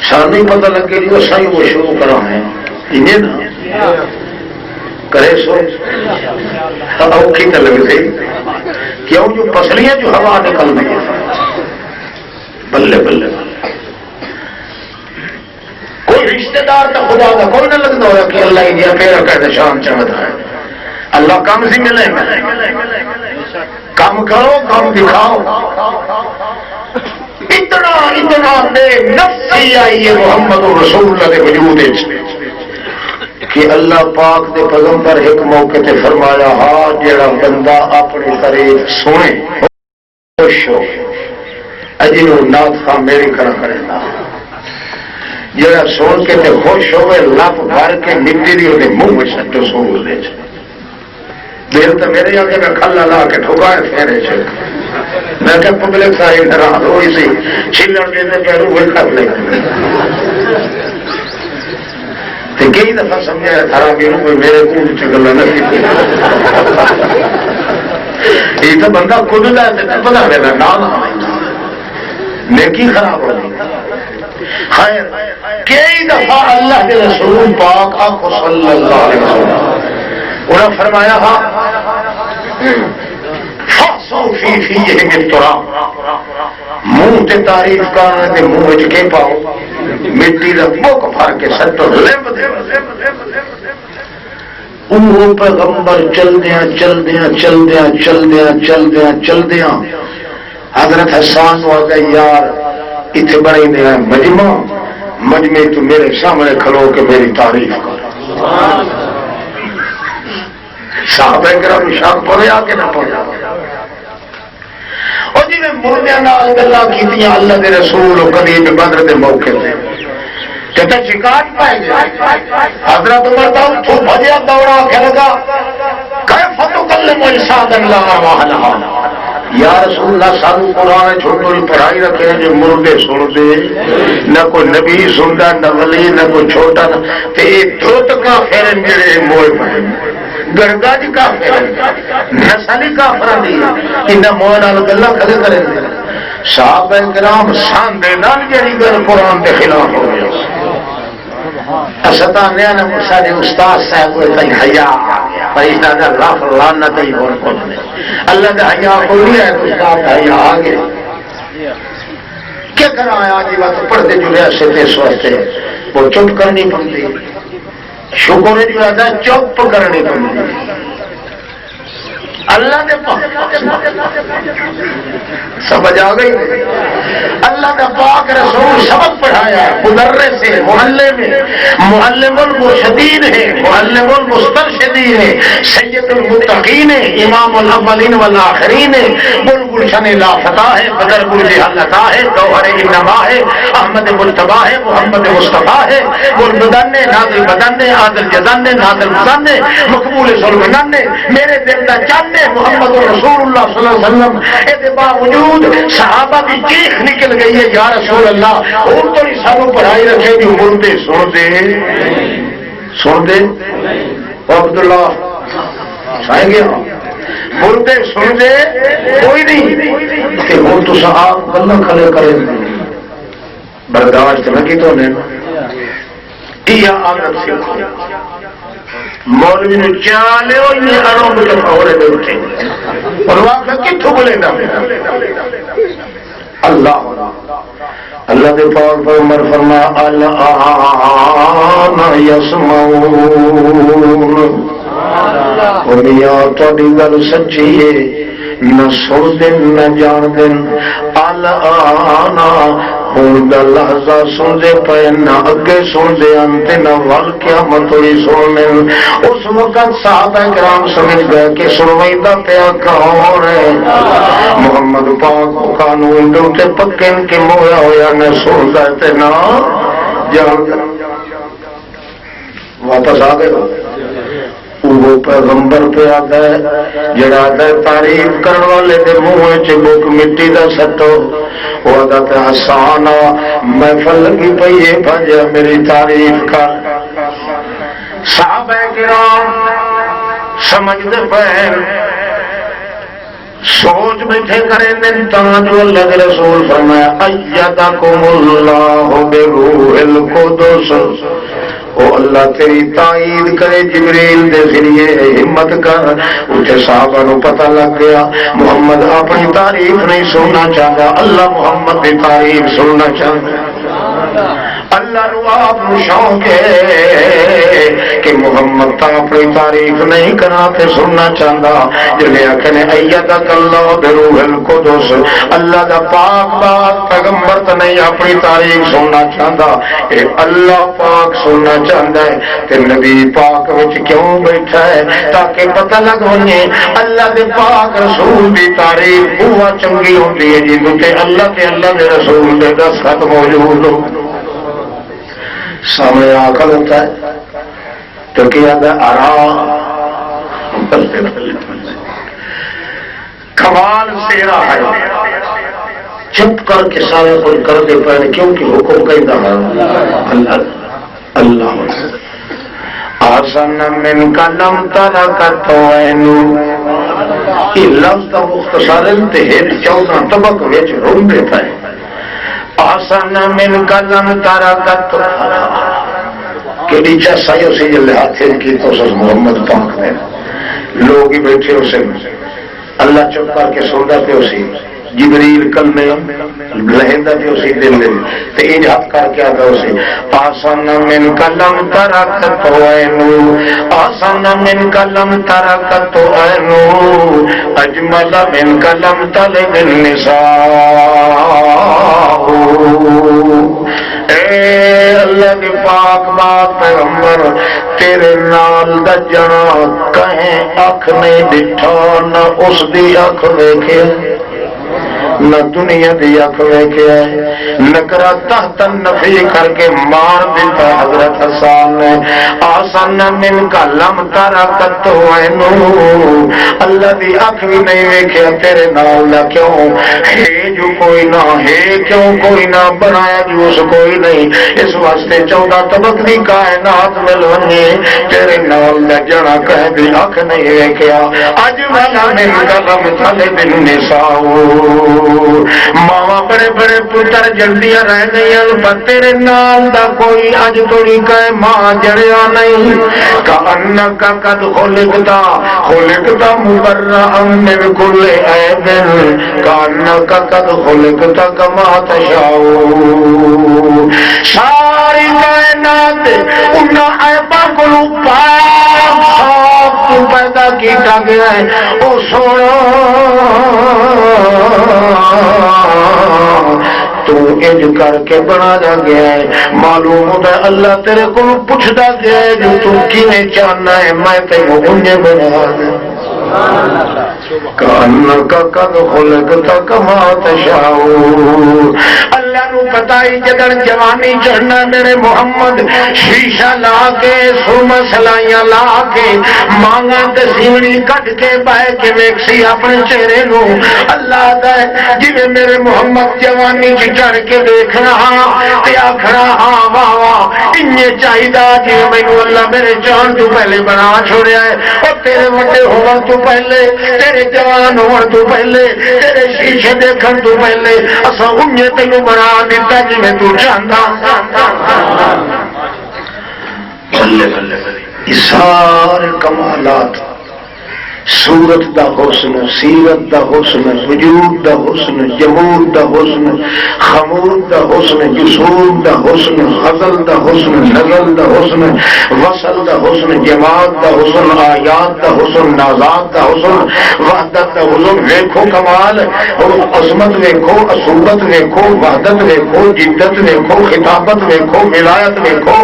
سانو پتہ لگے جو سائیں وہ شروع کرا ہے انہیں نا کرے سو اوکھی تو لگتے کیوں جو پسلیاں جو ہوا نکل رہی بلے بلے کوئی رشتہ دار کا خدا کا کوئی نہ لگتا ہوا کہ اللہ انڈیا پھر کہتے شان چمتا ہے اللہ کم سے ملے کام کرو کام دکھاؤ اتنا بے نفسی آئی ہے محمد رسول اللہ کے وجود کہ اللہ پاک دے پیغمبر ایک موقع تے فرمایا ہاں جڑا بندہ اپنی تعریف سنے خوش ہو اجی وہ نات خواہ میری کرا کرے گا جڑا سن کے تے خوش ہوئے لپ بھر کے مٹی دی انہیں منہ میں سٹو سو دے دیر تو میرے آگے میں کھلا لا کے ٹھکائے پھیرے چھے میں کہ پبلک ساہی نراز ہوئی سی چھلڑ دیتے پیرو ہوئی کر لے تو کئی دفعہ سمجھا ہے تھارا میروں کوئی میرے کون چکل نہ کی یہ تو بندہ خود دا ہے پتہ میرا نام نیکی خراب ہو خیر کئی دفعہ اللہ کے رسول پاک آقا صلی اللہ علیہ وسلم انہوں نے فرمایا منہ تے تعریف کرنے تے منہ وچ کے پاؤ مٹی دا بک بھر کے سٹو لب دے وہ پیغمبر چلدیاں حضرت حسان ہو گئے یار اتنے بڑے دیا مجمع تو میرے سامنے کھلو کے میری تعریف کر صحابہ کرام شاک پڑے آ کے نہ پڑے اور جی میں مردیاں نال گلاں کیتیاں اللہ دے رسول اور قریب بدر دے موقع تے کہتا شکایت پائے گئے حضرت عمر دا اٹھو بھجیا دوڑا کے لگا کیف تکلم انسان اللہ وحلہ یا رسول اللہ سانو قرآن چھوٹی پڑھائی رکھے ہیں جو مردے سن دے نہ کوئی نبی سندا نہ ولی نہ کوئی چھوٹا تے دھوت کا پھر میرے موئے پڑے گرگاج کافر نسلی کافر دی انہاں موئے نال گلاں کدے کرے صحابہ کرام شان دے نال جڑی گل قرآن دے خلاف ہو گئی استا نے سارے استاد صاحب کو کہیں حیا پر اس دا لاکھ لعنت ہی اور کو اللہ دا حیا کوئی ہے استاد حیا آگے کیا کرا ہے آج وقت پڑھتے جو ریاست اس واسطے وہ چپ کرنی پڑتی شکر جو ہے چپ کرنی پڑتی اللہ نے سمجھ آ گئی اللہ کا پاک رسول سبق پڑھایا ہے مدرس سے محلے میں معلم المرشدین ہے معلم المسترشدین ہے سید المتقین ہے امام الاولین والآخرین ہے بلبل شن لافتہ ہے بدر گل جہلتا ہے گوہر انما ہے احمد مجتبی ہے محمد مصطفیٰ ہے گل بدن نے نازل بدن نے عادل جزن نے نازل مزن نے مقبول سلمنن نے میرے دل کا چند محمد رسول اللہ صلی اللہ علیہ وسلم اے باوجود صحابہ کی چیخ نکل گئی ہے یا رسول اللہ اور تو سانو پڑھائی رکھے جو مردے سن دے سن دے عبداللہ سائیں گے بولتے سن دے کوئی نہیں کہ ہوں تو آپ گلا کھلے کرے برداشت لگی تو نہیں عادت سیکھو مولوی نے چالے اڑوں لفاورے دے اٹھے اور واقعہ کتوں بولے گا اللہ اللہ کے پاک پیغمبر فرمایا الآن یسمعون میاں تھوڑی گل سچی ہے نہ سن دن نہ جان دن الآن ہوں لہذا سنتے پے نہ اگے سنتے انتے نہ ول قیامت ہوئی سننے اس وقت صحابہ کرام سمجھ گئے کہ سنوائیدہ پیا کون ہے محمد پاک قانون ڈوتے پکے کے مویا ہویا نہ سنتا تے نہ جان واپس آ گئے وہ پیغمبر پہ آتا ہے جڑا آتا ہے تعریف کرنے والے کے منہ چک مٹی کا سٹو وہ آتا ہے آسان محفل لگی پی ہے بھجا میری تعریف کر صحابہ کرام سمجھتے پے سوچ بیٹھے کریں دن جو اللہ کے رسول فرمایا ایدکم اللہ بروح القدس او اللہ تیری تائید کرے جبریل دے ذریعے ہمت کر اٹھے صحابہ نو پتہ لگ گیا محمد اپنی تعریف نہیں سننا چاہتا اللہ محمد کی تعریف سننا چاہتا اللہ نو آپ شوق ہے کہ محمد تا اپنی تعریف نہیں کرنا تے سننا چاہتا جنہیں آخنے ایدک اللہ بروح القدس اللہ دا پاک بات پیغمبر تو نہیں اپنی تعریف سننا چاہتا اے اللہ پاک سننا چاہتا ہے کہ نبی پاک وچ کیوں بیٹھا ہے تاکہ پتہ لگ ونے اللہ دے پاک رسول دی تعریف بہت چنگی ہوتی ہے جی تے اللہ دے رسول دے دستخط موجود ہو سامنے آکل ہوتا ہے تو کیا دا آرام کمال سیرا ہے چپ کر کے سارے کوئی کر دے پائے کیونکہ حکم کہیں دا اللہ اللہ آسان من کلم ترکت وینو یہ لفظ تا مختصر انتہید 14 طبق ویچ روم دیتا ہے آسان من کلم ترکت کہ نیچہ سائیو سے جلے ہاتھیں کی تو سز محمد پاک نے لوگ ہی بیٹھے اسے اللہ چپ کر کے سودا پہ اسی جبریل کل میں لہندہ پہ اسی دل میں تو ایجاد کر کے آتا اسے آسان من کلم ترکت وینو آسان من کلم ترکت وینو اجمل من کلم طلب النساء اے اللہ کی پاک بات پیغمبر تیرے نال دا جنا کہیں اکھ نہیں ڈٹھا نہ اس دی اکھ دیکھے نہ دنیا دی اکھ ویکھیا ہے نکرا تحت النفی کر کے مار دیتا حضرت حسان نے آسان من کلم ترکت وینو اللہ دی اکھ بھی نہیں ویکھیا تیرے نال دا کیوں ہے جو کوئی نہ ہے کیوں کوئی نہ بنایا جو اس کوئی نہیں اس واسطے 14 طبق دی کائنات مل ونجے تیرے نال دا جنا کہہ دی اکھ نہیں ویکھیا اج والا من کلم طلب النساء ماوا بڑے بڑے پتر جلدیاں رہ گئی پر تیرے نال دا کوئی اج توڑی کہ ماں جڑیا نہیں کانک قد خلقتا مبرئا من کل عیب کانک قد خلقتا کما تشاء ساری کائنات ان عیباں کو پاک صاف تو پیدا کیتا گیا ہے او سونا تو اج کر کے بنا جا گیا ہے معلوم ہوتا ہے اللہ تیرے کو پوچھتا گیا ہے جو تو کینے چاہنا ہے میں تیرے انجے بنا کانک قد خلقت کما تشاء اللہ نو پتا ہی جدن جوانی چڑھنا میرے محمد شیشہ لا کے سرما سلائیاں لا کے مانگا تے سیوڑی کٹ کے بہ کے ویکسی اپنے چہرے نو اللہ دا جی میرے محمد جوانی چڑھ کے دیکھنا تے آکھنا ہاں واہ واہ ان انہیں چاہیے جی مینو اللہ میرے جان تو پہلے بنا چھوڑیا ہے، اور تیرے وڈے ہون تو پہلے، تیرے جوان ہون تو پہلے، تیرے شیشے دیکھن تو پہلے اساں انہیں تینوں بنا دیتا جی میں تو چاہتا۔ سارے کمالات، صورت دا حسن، سیرت دا حسن، وجود دا حسن، جمود دا حسن، خمود دا حسن، جسود دا حسن، غزل دا حسن، نزل دا حسن، وصل دا حسن، جماعت دا حسن، آیات دا حسن، نازات دا حسن، وحدت دا حسن۔ ویکھو کمال، عظمت ویکھو، صورت ویکھو، وحدت ویکھو، جدت ویکھو، خطابت ویکھو، ولایت ویکھو،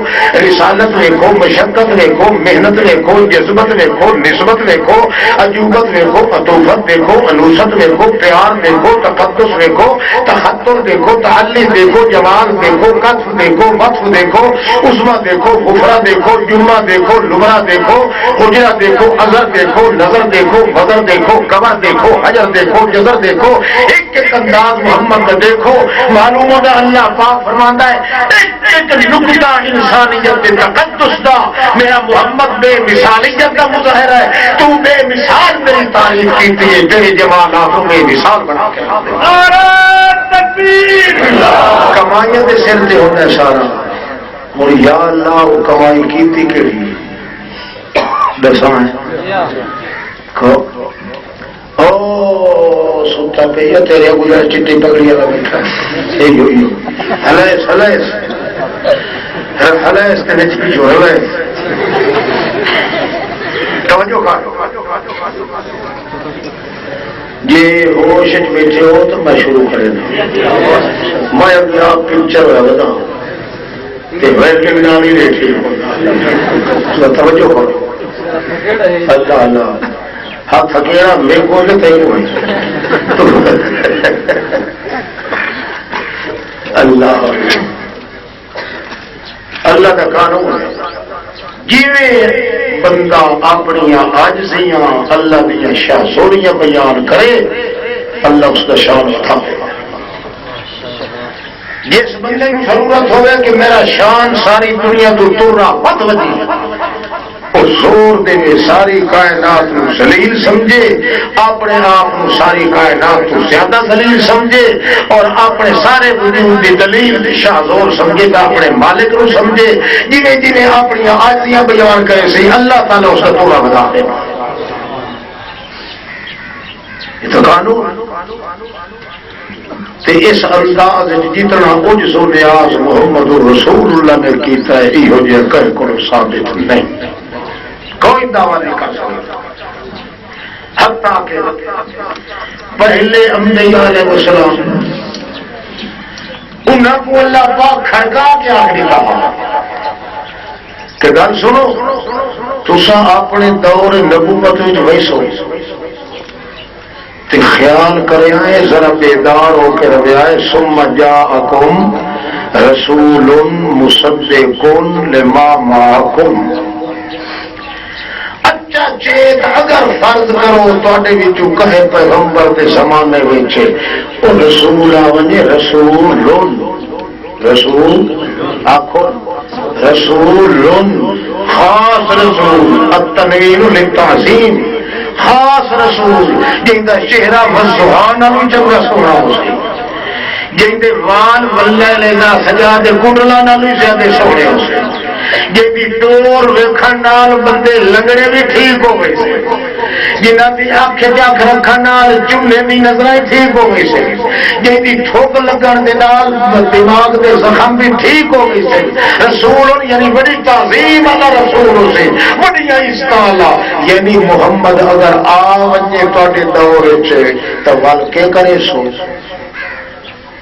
رسالت ویکھو، مشقت ویکھو، محنت ویکھو، جذبت ویکھو، نسبت ویکھو، عجوبت ویکھو، عطوفت دیکھو، انوست ویکھو، پیار دیکھو، تقدس دیکھو، تخطر دیکھو، تعلی دیکھو، جمال دیکھو، کتف دیکھو، وطف دیکھو، عظما دیکھو، غفرہ دیکھو، جمعہ دیکھو، لبرا دیکھو، حجرہ دیکھو، اظہر دیکھو، نظر دیکھو، بدر دیکھو، قمر دیکھو، حجر دیکھو، جزر دیکھو، ایک ایک انداز محمد کا دیکھو۔ معلوم ہوگا اللہ پاک فرماتا ہے ایک ایک نقطہ انسانیت تقدس دا میرا محمد بے مثالیت کا مظاہرہ ہے، تو بے مثال میری تعریف کی تھی، تیرے جمالات بے مثال بنا کے کمائیاں دے سر تے ہوتا ہے سارا۔ اور یا اللہ وہ کمائی کی تھی کہڑی دساں او ستا پہ یا تیرے گزر چٹی پگڑی والا بیٹھا یہی ہوئی ہلیس ہلیس ہلیس تے نچ پیچھو ہلیس توجہ کر جی ہوش بیٹھے ہو تو میں شروع کرے میں اپنے آپ پکچر ہوا بتا ویل کے بنا نہیں دیکھی توجہ کرو اللہ اللہ ہاتھ تھکیرا میرے کو اللہ اللہ کا قانون ہے جی بندہ اپنی عاجزیاں اللہ دیا شاہ سوڑیاں بیان کرے اللہ اس کا شان اٹھائے۔ جس بندے کی ضرورت ہوئے کہ میرا شان ساری دنیا تو تورا مت وجی اور زور دے ساری کائنات کو ذلیل سمجھے، اپنے آپ کو ساری کائنات کو زیادہ ذلیل سمجھے، اور اپنے سارے وجود کی دلیل شاہ زور سمجھے گا اپنے مالک کو سمجھے، جنہیں جنہیں اپنی عاجزیاں بیان کرے سی اللہ تعالیٰ اس کا تورا بتا دے گا۔ یہ تو قانون تے اس انداز جتنا عجز و نیاز محمد رسول اللہ نے کیتا ہے یہ جو کہہ کرو ثابت نہیں، کوئی دعویٰ نہیں کر سکتا۔ حتیٰ کہ پہلے انبیاء علیہ السلام انہوں کو اللہ پاک کھڑکا کے آخری کہا کہ گل سنو تساں اپنے دور نبوت وچ ویسو تے خیال کرے آئے ذرا بیدار ہو کے روے آئے ثم جاءکم رسول مصدق لما معکم۔ اچھا چیت اگر فرض کرو تواڈے وچوں کہے پیغمبر دے زمانے وچ او رسول آونے رسول آکھو رسول خاص رسول التنوین للتعظیم خاص رسول جن کا چہرہ وضحان نالوں چنگا سونا ہو سی، جن کے وال ولے لینا سجا دے کنڈلا نالوں زیادہ سونے ہو سی، جن کی ٹور ویکھن نال بندے لنگڑے بھی ٹھیک ہو گئے سے، جنہ کی اکھ جاک رکھن نال چولہے دی نظریں ٹھیک ہو گئی سے، جن کی ٹھوک لگن دے نال دماغ دے زخم بھی ٹھیک ہو گئی سے۔ رسول یعنی بڑی تعظیم والا رسول سے، بڑی استعلا یعنی محمد اگر آ وجے تواڈے دور وچ تو ول کے کرے سو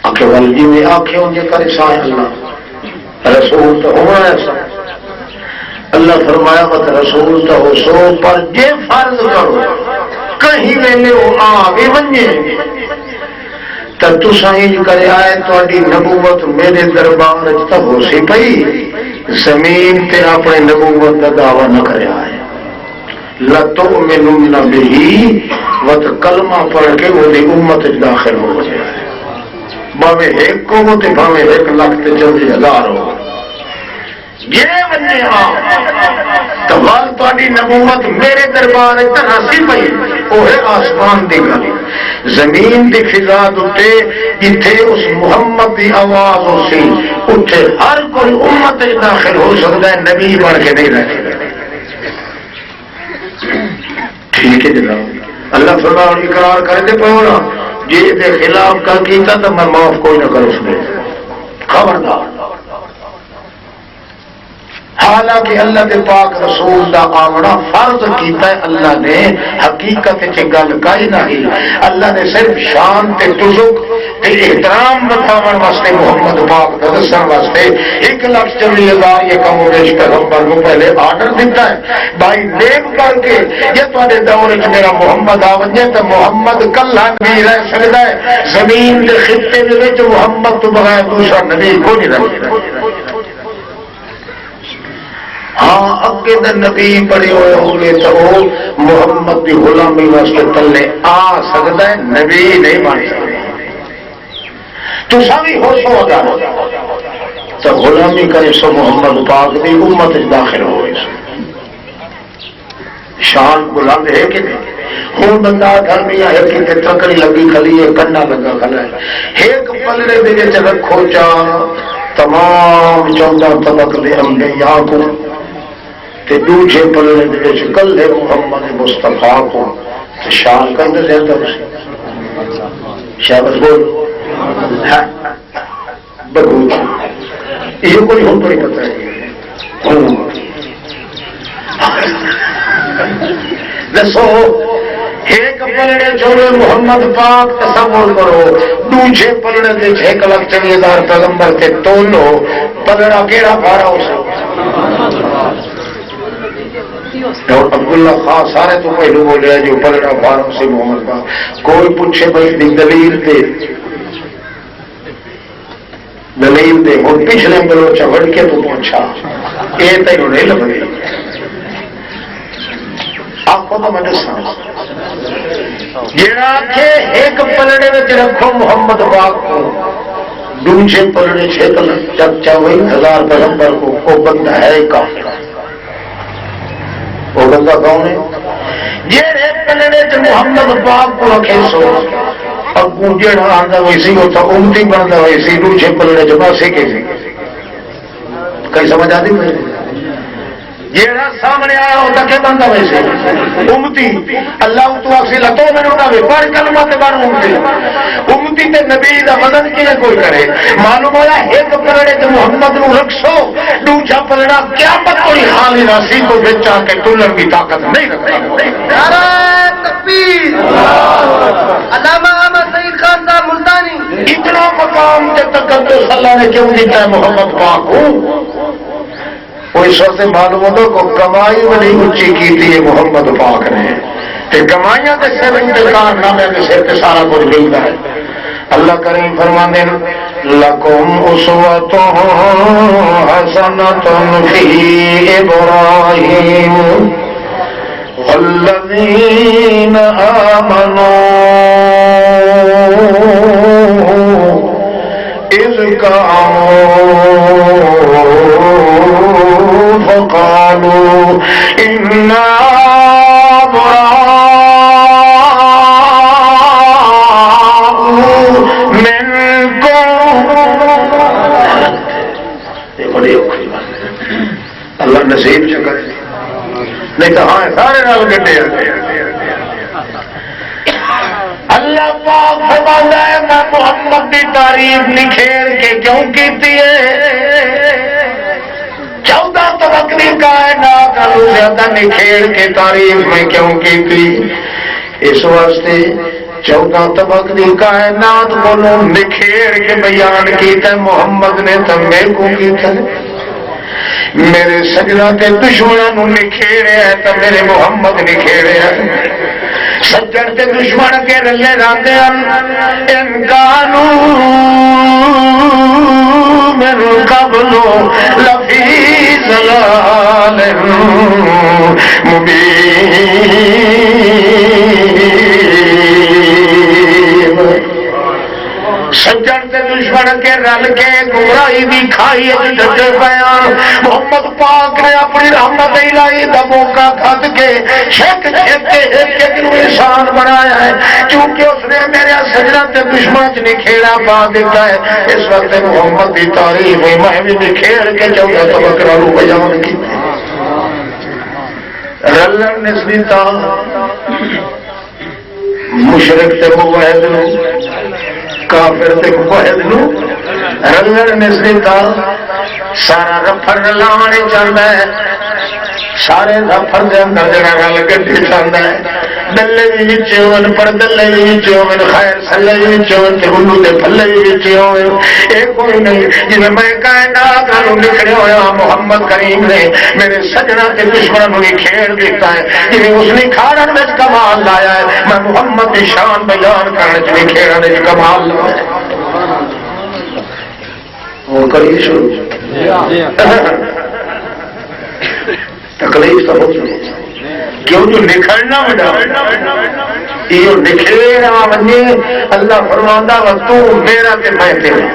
آکھے ول جی میں آکھے انجے کرے سائیں اللہ رسول تو ہونا ایسا اللہ فرمایا مت رسول تو ہو سو پر جے فرض کرو کہیں ویلے وہ آ بھی ونجے تو تساں انج کرے آئے تواڈی نبوت میرے دربار وچ تو ہو سی پئی زمین تے اپنے نبوت کا دعویٰ نہ کرے آئے لَتُؤْمِنُنَّ بِهِ وَتْ کلمہ پڑھ کے وہ امت داخل ہو جائے باوے ایک کو تے باوے 1 لاکھ تے 40,000 ہو یہ بندے ہاں تو تاری نبوت میرے دربار ہنسی پی وہ ہے آسمان دی گل زمین دی فضا دے اتنے اس محمد دی آواز ہو سی اتنے ہر کوئی امت داخل ہو سکتا ہے نبی بن کے نہیں رہ سکتا ٹھیک ہے جناب اللہ فرما اقرار کرتے پہ ہونا جی دے خلاف کا کیتا تو میں معاف کوئی نہ کروں اس میں خبردار حالانکہ اللہ کے پاک رسول دا آمنا فرض کیتا ہے اللہ نے حقیقت گل کہی نہیں اللہ نے صرف شان تے تزک تے احترام بتاون واسطے محمد پاک دا دسن واسطے 1,40,000 یہ کم و بیش پیغمبر کو پہلے آرڈر دیتا ہے بھائی نیک کر کے یہ تھوڑے دور وچ میرا محمد آ ونجے تے محمد کلا نہیں رہ سکدا ہے زمین دے خطے دے وچ محمد تو بغیر دوسرا نبی کوئی نہیں رہ سکدا ہاں اگے دے نبی بڑے ہوئے ہوں گے تو وہ محمد کی غلامی واسطے تلے آ سکتا ہے نبی نہیں بن سکتا تو سبھی ہو سو اگر تو غلامی کرے سو محمد پاک کی امت داخل ہوئے شان بلند ہے کہ نہیں ہوں بندہ گھر میں ہے کہ تکڑی لگی کھلی ہے کنا لگا کھلا ہے ایک پلڑے دے وچ رکھو چار تمام 14 طبق دے انبیاء کو دوجے پلڑے کلے محمد مصطفیٰ کو شان کرنے زیادہ شابت بول بگوچ یہ کوئی ہم پر پتہ ہے دسو ایک پلڑے چھوڑے محمد پاک تصور کرو دوجے پلڑے دے 1,40,000 پیغمبر کے تولو پلڑا کیڑا بھارا ہو سکتا اور عبداللہ خان سارے تو پہلو بولے جو پلڑا بھاروں سے محمد پاک کوئی پوچھے بھائی دلیل دے ہوں پچھلے بلو چڑھ کے تو پہنچا یہ تینوں نہیں لگ رہی آپ کو تو میں دسا جڑا کہ ایک پلڑے میں رکھو محمد پاک کو دوسرے پلڑے 6,40,000 پیغمبر کو وہ بندہ ہے کافر وہ بندہ کون ہے جہے پلڑے چ محمد پاک کو رکھے سو اگوں جہاں آتا ہوئی سی وہ تو امتی بنتا ہوئی سی دوسرے پلڑے چ پاسے کے سی کئی سمجھ آتی جہاں سامنے آیا ہوتا کہ بنتا ہوئی سی امتی اللہ تو آخسی لتو میں نہ پر کلمہ تے بن امتی تے نبی دا وزن کیے کوئی کرے معلوم ہوا ایک پلڑے تے محمد نو رکھو دوسرا پلڑا قیامت کوئی خالی راسی کو بچا کے تلن کی طاقت نہیں رکھتا نعرہ تکبیر علامہ احمد سعید خان صاحب ملتانی اتنا مقام تے تقدس اللہ نے کیوں دیتا ہے محمد پاک کو وہ اس وقت معلوم ہوتا کو کمائی بڑی اونچی کی تھی محمد پاک نے کمائیاں کے سر انتظار نامے کے سر کے سارا کچھ ملتا ہے اللہ کریم فرمانے لکم اسوۃ حسنۃ فی ابراہیم والذین آمنوا اذ قاموا فقالوا انا اللہ نصیب چکر نہیں تو ہاں سارے نال گڈے اللہ پاک فرماتا ہے میں محمد کی تعریف نکھیر کے کیوں کیتی ہے 14 طبق کی کائنات زیادہ نکھیر کے تعریف میں کیوں کیتی اس واسطے 14 طبق کی کائنات کو نکھیر کے بیان کیتا محمد نے تو میرے کو کیتا میرے سجدہ تے دشمنوں نکھیڑے ہے تو میرے محمد نکھیڑے ہے سجن تے دشمن کے رلے راتے ہیں انکانو من قبل لفی ضلال مبین سجن تے دشمن کے رل کے گمراہ برائی بھی کھائی ڈٹے پیا محمد پاک نے اپنی رحمت الہی دا موقع کھد کے چھک چھک کے ایک انسان بنایا ہے کیونکہ اس نے میرے سجدہ تے دشمن چ نکھیڑا پا دیتا ہے اس وقت محمد کی تعریف ہوئی میں بھی نکھیڑ کے چودہ تبکرہ رو بیان کی رلن نسبتا مشرک تے موحد نو کافر تے موحد نو رلن نسبتا سارا رفر رلانے چاہتا ہے سارے رفر دے اندر جڑا رل گڈی چاہتا ہے دلے بھی وچ ہون پر دلے بھی وچ ہون خیر سلے بھی وچ ہون تے ہنو تے پھلے بھی وچ ہون اے کوئی نہیں جویں میں کائنات نوں نکھڑے ہویا محمد کریم نے میرے سجنا تے دشمناں نوں کھیڑ دیتا ہے جویں اس نے کھاڑن وچ کمال لایا ہے میں محمد دی شان بیان کرن وچ کھیڑن وچ کمال لایا ہے وہ کری شروع تکلیف تو ہوتی کیوں جو نکھڑنا بڑا یہ نکھڑا بنے اللہ فرماندہ و تو میرا تے میں تیرا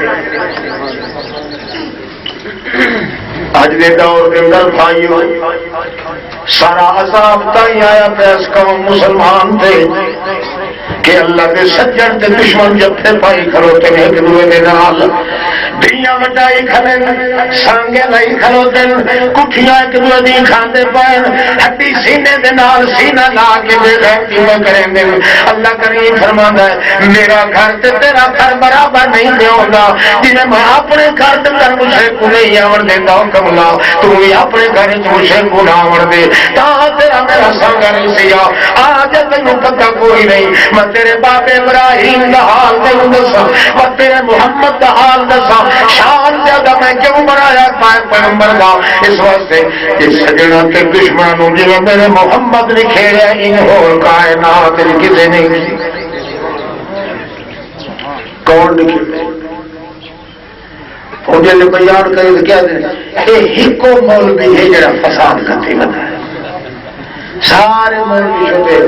آج دے دور کے اندر بھائیو سارا عذاب تائی آیا پیس قوم مسلمان تھے کہ اللہ کے سجن تے دشمن جب پھر پائی کھلوتے ہیں ایک دوے دے نال دھیاں وٹائی کھلیں سانگے لائی کھلوتے کٹھیاں ایک دوے دی کھاندے پائیں ہڈی سینے دے نال سینہ لا کے بے غیرتی میں کریں دے اللہ کریم فرماندا ہے میرا گھر تے تیرا گھر برابر نہیں دے ہوگا جنہیں میں اپنے گھر تے کر مجھے کو نہیں آور دیندا کملا تو بھی اپنے گھر وچ مجھے کو نہ آور دے تا تیرا میرا سانگا نہیں سیا آج تینوں پتہ کوئی نہیں میں تیرے باپ ابراہیم دا حال تینوں دساں میں تیرے محمد دا حال دساں شان زیادہ میں کیوں بنایا پیغمبر دا اس واسطے کہ سجنا کے دشمنوں جویں میرے محمد نے کھیڑیا ان ہور کائنات کسے نہیں کون لکھے مجھے نے بیان کرے تو کیا دیں یہ ہکو مولوی ہے جڑا فساد کرتے بتا ہے سارے مولوی چھوٹے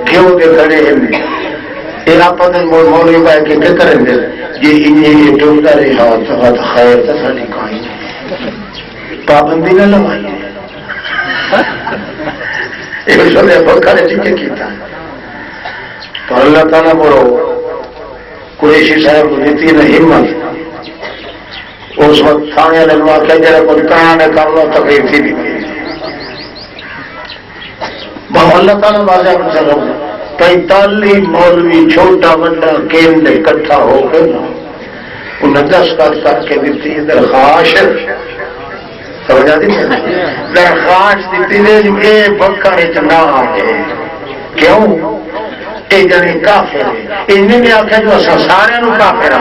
گھیو دے کھڑے ہیں یہ آپ مولوی پائے کے کیا کریں گے یہ انہیں ڈوبتا رہا تو خیر تھا نکائی پابندی نہ لگائی یہ سوچے بکا نے چکے کیتا تو اللہ تعالیٰ بڑو قریشی صاحب کو دیتی نہ ہمت اس وقت تھانے لگوا کے جرا کچھ کرانے کر لو تکلیف تھی نہیں اللہ تعالیٰ واضح میں چلو 45 مولوی چھوٹا بڑا کیندے اکٹھا ہو کے انہیں دستخط کر کے دیتی درخواست سمجھا دی درخواست دیتی دے یہ بکرے چنا آگے کیوں یہ جانے کافر ہے انہیں نے آخیا جو اصل سارے نو کافر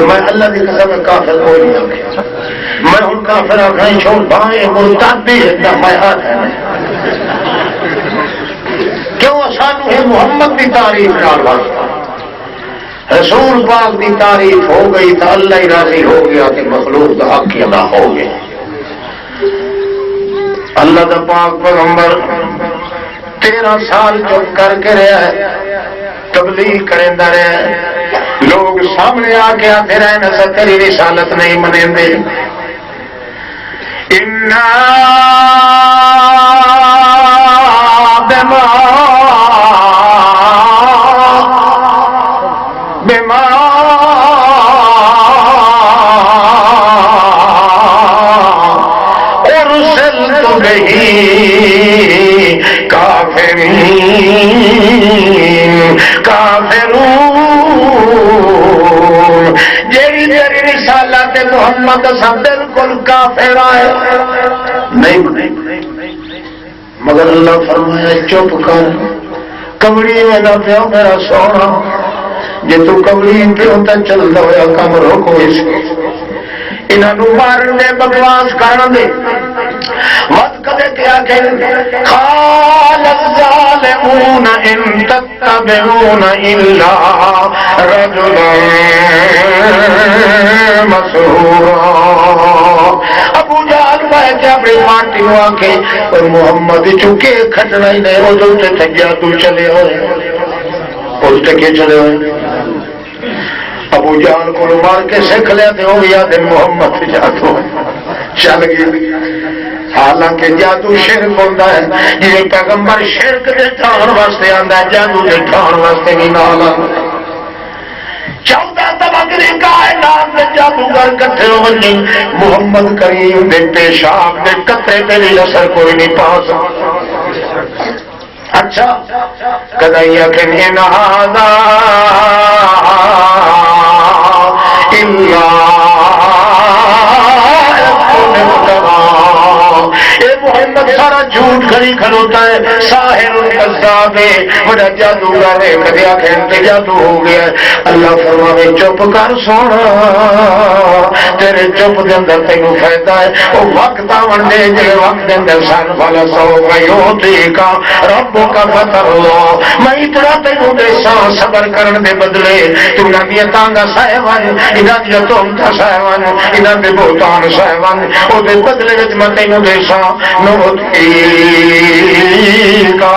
میں اللہ کی قسم میں کافر کوئی نہیں آخیا میں ان کافر آخا چھوڑ بھائیں مرتادی ہے میں ہاتھ ہے کیوں سانو ہے محمد کی تعریف نال واسطہ رسول پاک کی تعریف ہو گئی تو اللہ ہی راضی ہو گیا کہ مخلوق کا حق ادا ہو گیا اللہ کا پاک پیغمبر 13 سال چپ کر کے رہا ہے تبلیغ کرتا رہا لوگ سامنے آ کے آتے رہے نہ تیری رسالت نہیں منیں دے محمد سب بالکل کافر آئے نہیں مگر اللہ فرمایا چپ کر کمڑی میں نہ پیو میرا سونا جی تو کمڑی پیو تو چلتا ہوا کم روکو اس انہوں مارن دے بکواس کرن دے وقت کدے کیا کہ قال الظالمون ان تتبعون الا رجلا مسحورا ابو جہل بیٹھے اپنی ماٹی نو آکھے اور محمد چکے کھٹنا ہی نہیں وہ تو تھجا تو چلے ہوئے اس ٹکے چلے ہوئے ابو جان کو مار کے سیکھ لیا تو ہو گیا دن محمد جادو چل گئی حالانکہ جادو شرک ہوتا ہے جی پیغمبر شرک دے ٹھان واسطے آتا ہے جادو دے ٹھان واسطے نہیں نہ آتا 14 طبقے کائنات میں جادوگر کٹھے ہو گئے محمد کریم دے پیشاب دے قطرے پہ بھی اثر کوئی نہیں پا سکتا اچھا کدائیاں کہ نہادا محمد سارا جھوٹ کھڑی کھڑوتا ہے ساحر القذاب ہے بڑا جادوگر ہے کدیا کھیلتے جادو ہو گیا اللہ فرماوے چپ کر سونا تیرے چپ دے اندر تینوں فائدہ ہے وہ وقت آن دے جے وقت دے اندر سن والا سو گئیو ٹھیکا ربو کا فتح ہو میں اتنا تینوں دے سان صبر کرن دے بدلے تو انہاں دی تانگا سہوان انہاں دی تومتا سہوان انہاں دے بہتان سہوان او دے بدلے وچ میں تینوں دے سان کا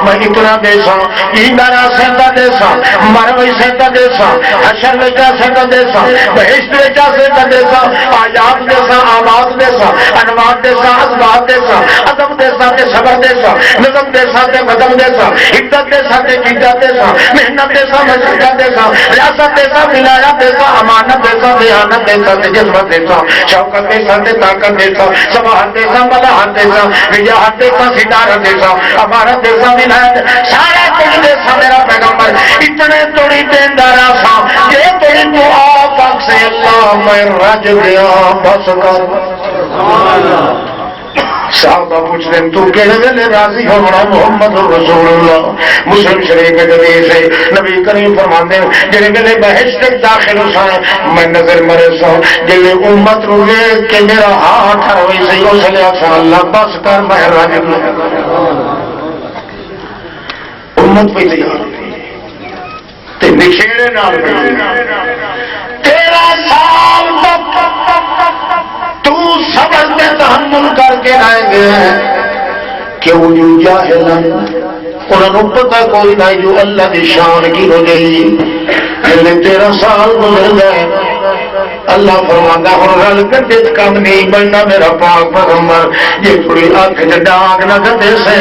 میں اتنا دیسا ایندارا سیتا دیسا مروی سیتا دیسا حشر ویچا سیتا دیسا بہشت ویچا سیتا دیسا آیات دیسا آباد دیسا انواد دیسا اسباب دیسا عدم دیسا تے صبر دیسا نظم دیسا تے قدم دیسا حدت دیسا تے جدت دیسا محنت دیسا مشقت دیسا ریاست دیسا ولایت دیسا امانت دیسا دیانت دیسا تے جذبت دیسا شوکت دیسا تے طاقت دیسا سماحت دیسا ملاحت دیسا وجاہت دیسا ستارت دیسا امارت دیسا ولایت سارا تجھ دیسا میرا پیغمبر اتنے توڑی دیندارا سا یہ توڑی دعا پاک سے اللہ میں رج دیا بس کر صحابہ پوچھ رہے تو کہنے ویلے راضی ہونا محمد رسول اللہ مسلم شریف کے حدیث ہے نبی کریم فرماتے ہیں جنے ویلے بہشت تک داخل ہو سائیں میں نظر مرے سا جلے امت روے کہ میرا ہاتھ ہوئی سے یوں سے لیا سا اللہ بس کر میں راضی ہوں امت پہ تیار تے نکھیڑے نال پہ 13 سال تک تو صبر میں تحمل کر کے آئے گئے کہ وہ جو جاہلن انہوں نے پتہ کوئی نہیں جو اللہ کی شان کی ہو گئی جلے 13 سال گزر گئے اللہ فرماتا ہوں رل گڈے کم نہیں بننا میرا پاک پیغمبر یہ تھوڑی آنکھ ڈانگ نہ گدے سے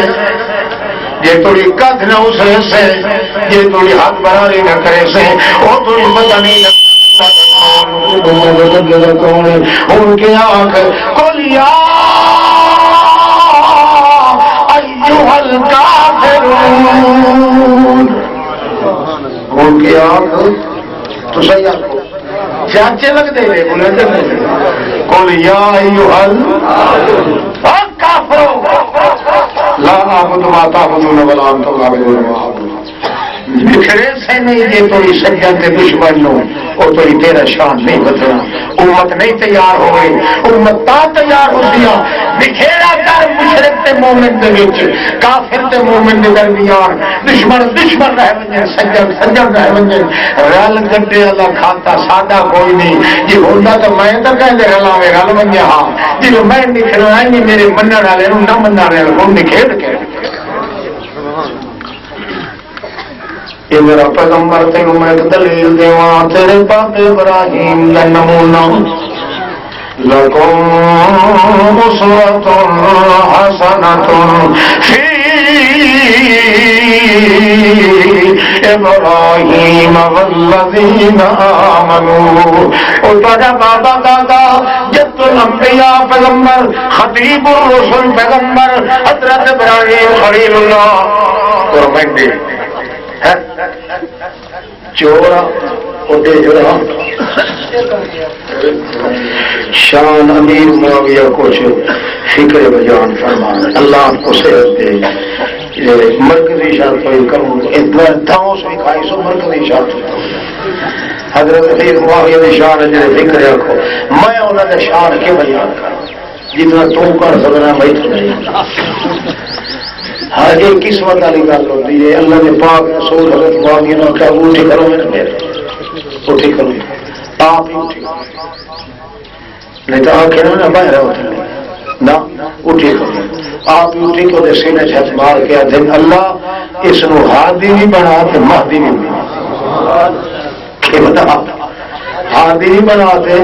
یہ تھوڑی کد نہ اسرے سے یہ تھوڑی ہاتھ براری نہ کرے سے وہ تھوڑی پتہ نہیں ان کے آنکھ قُلْ يَا أَيُّهَا الْكَافِرُونَ ان کے آنکھ تو صحیح آنکھ چاچے لگ دے لے قُلْ يَا أَيُّهَا الْكَافِرُونَ لا أعبد ما تعبدون ولا أنتم عابدون ما أعبد بکھرے سے نہیں یہ توڑی سجن کے دشمن لوں اور توڑی تیرا شان نہیں بدلا امت نہیں تیار ہو گئی امت تا تیار ہو دیا بکھیرا کر مشرک تے مومن دے وچ کافر تے مومن دے درمیان دشمن رہ ونجن سجن رہ ونجن رل گڈے اللہ کھاتا ساڈا کوئی نہیں جی ہوندا تو میں تو کہندے رلاوے رل ونجا ہاں جی میں نکھڑا نہیں میرے منن والے نوں نہ منن والے نوں نکھیڑ کے یہ میرا پیغمبر تینوں میں ایک دلیل دیواں تیرے باپ ابراہیم دا نمونہ لکم اسوۃ حسنۃ فی ابراہیم والذین آمنوا اور تھوڑا بابا دادا جد الانبیاء پیغمبر خطیب الرسل پیغمبر حضرت ابراہیم خلیل اللہ اور میں چورا شان امیر معاویہ کچھ فکر بجان فرمان اللہ آپ کو صحت دے مرکزی شان کوئی کروں دھاؤں سے کھائی سو مرکزی شان حضرت امیر معاویہ کی شان جی فکر رکھو میں انہوں نے شان کے بیان کروں جتنا تو کر سکنا میں ہاں یہ قسمت والی گل ہوتی ہے اللہ نے پاک رسول حضرت معاویہ نے کہا اٹھی کرو میرے اٹھی کرو آپ ہی اٹھی نہیں تو آ کے نا باہر ہوتے نہ اٹھی کرو آپ ہی اٹھی کو سینے چھت مار کے دن اللہ اس نو ہادی بھی بنا تو مہدی بھی بنا کہ بتا ہادی نہیں بناتے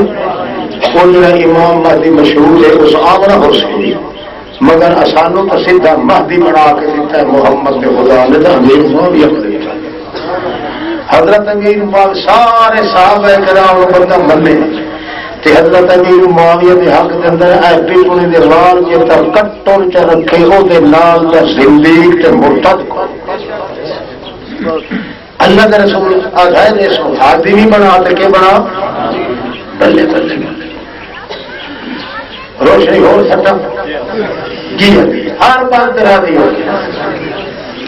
وہ جڑا امام مہدی مشہور ہے اس آمنا ہو سکتی مگر اسانوں تو سیدھا مہدی بنا کے دیتا ہے محمد نے خدا نے تو امیر معاویہ کو دیتا حضرت امیر معاویہ سارے صحابہ کرام بندہ منے تے حضرت امیر معاویہ دے حق دے اندر اے پیپلی دے وال کے تر کٹر چ رکھے او دے نال دا زندیق تے مرتد کو اللہ کے رسول آزائے نے اس کو ہادی نہیں بنا تے کہ بنا بلے بلے روشنی ہو سکتا جی ہر بات کرا دی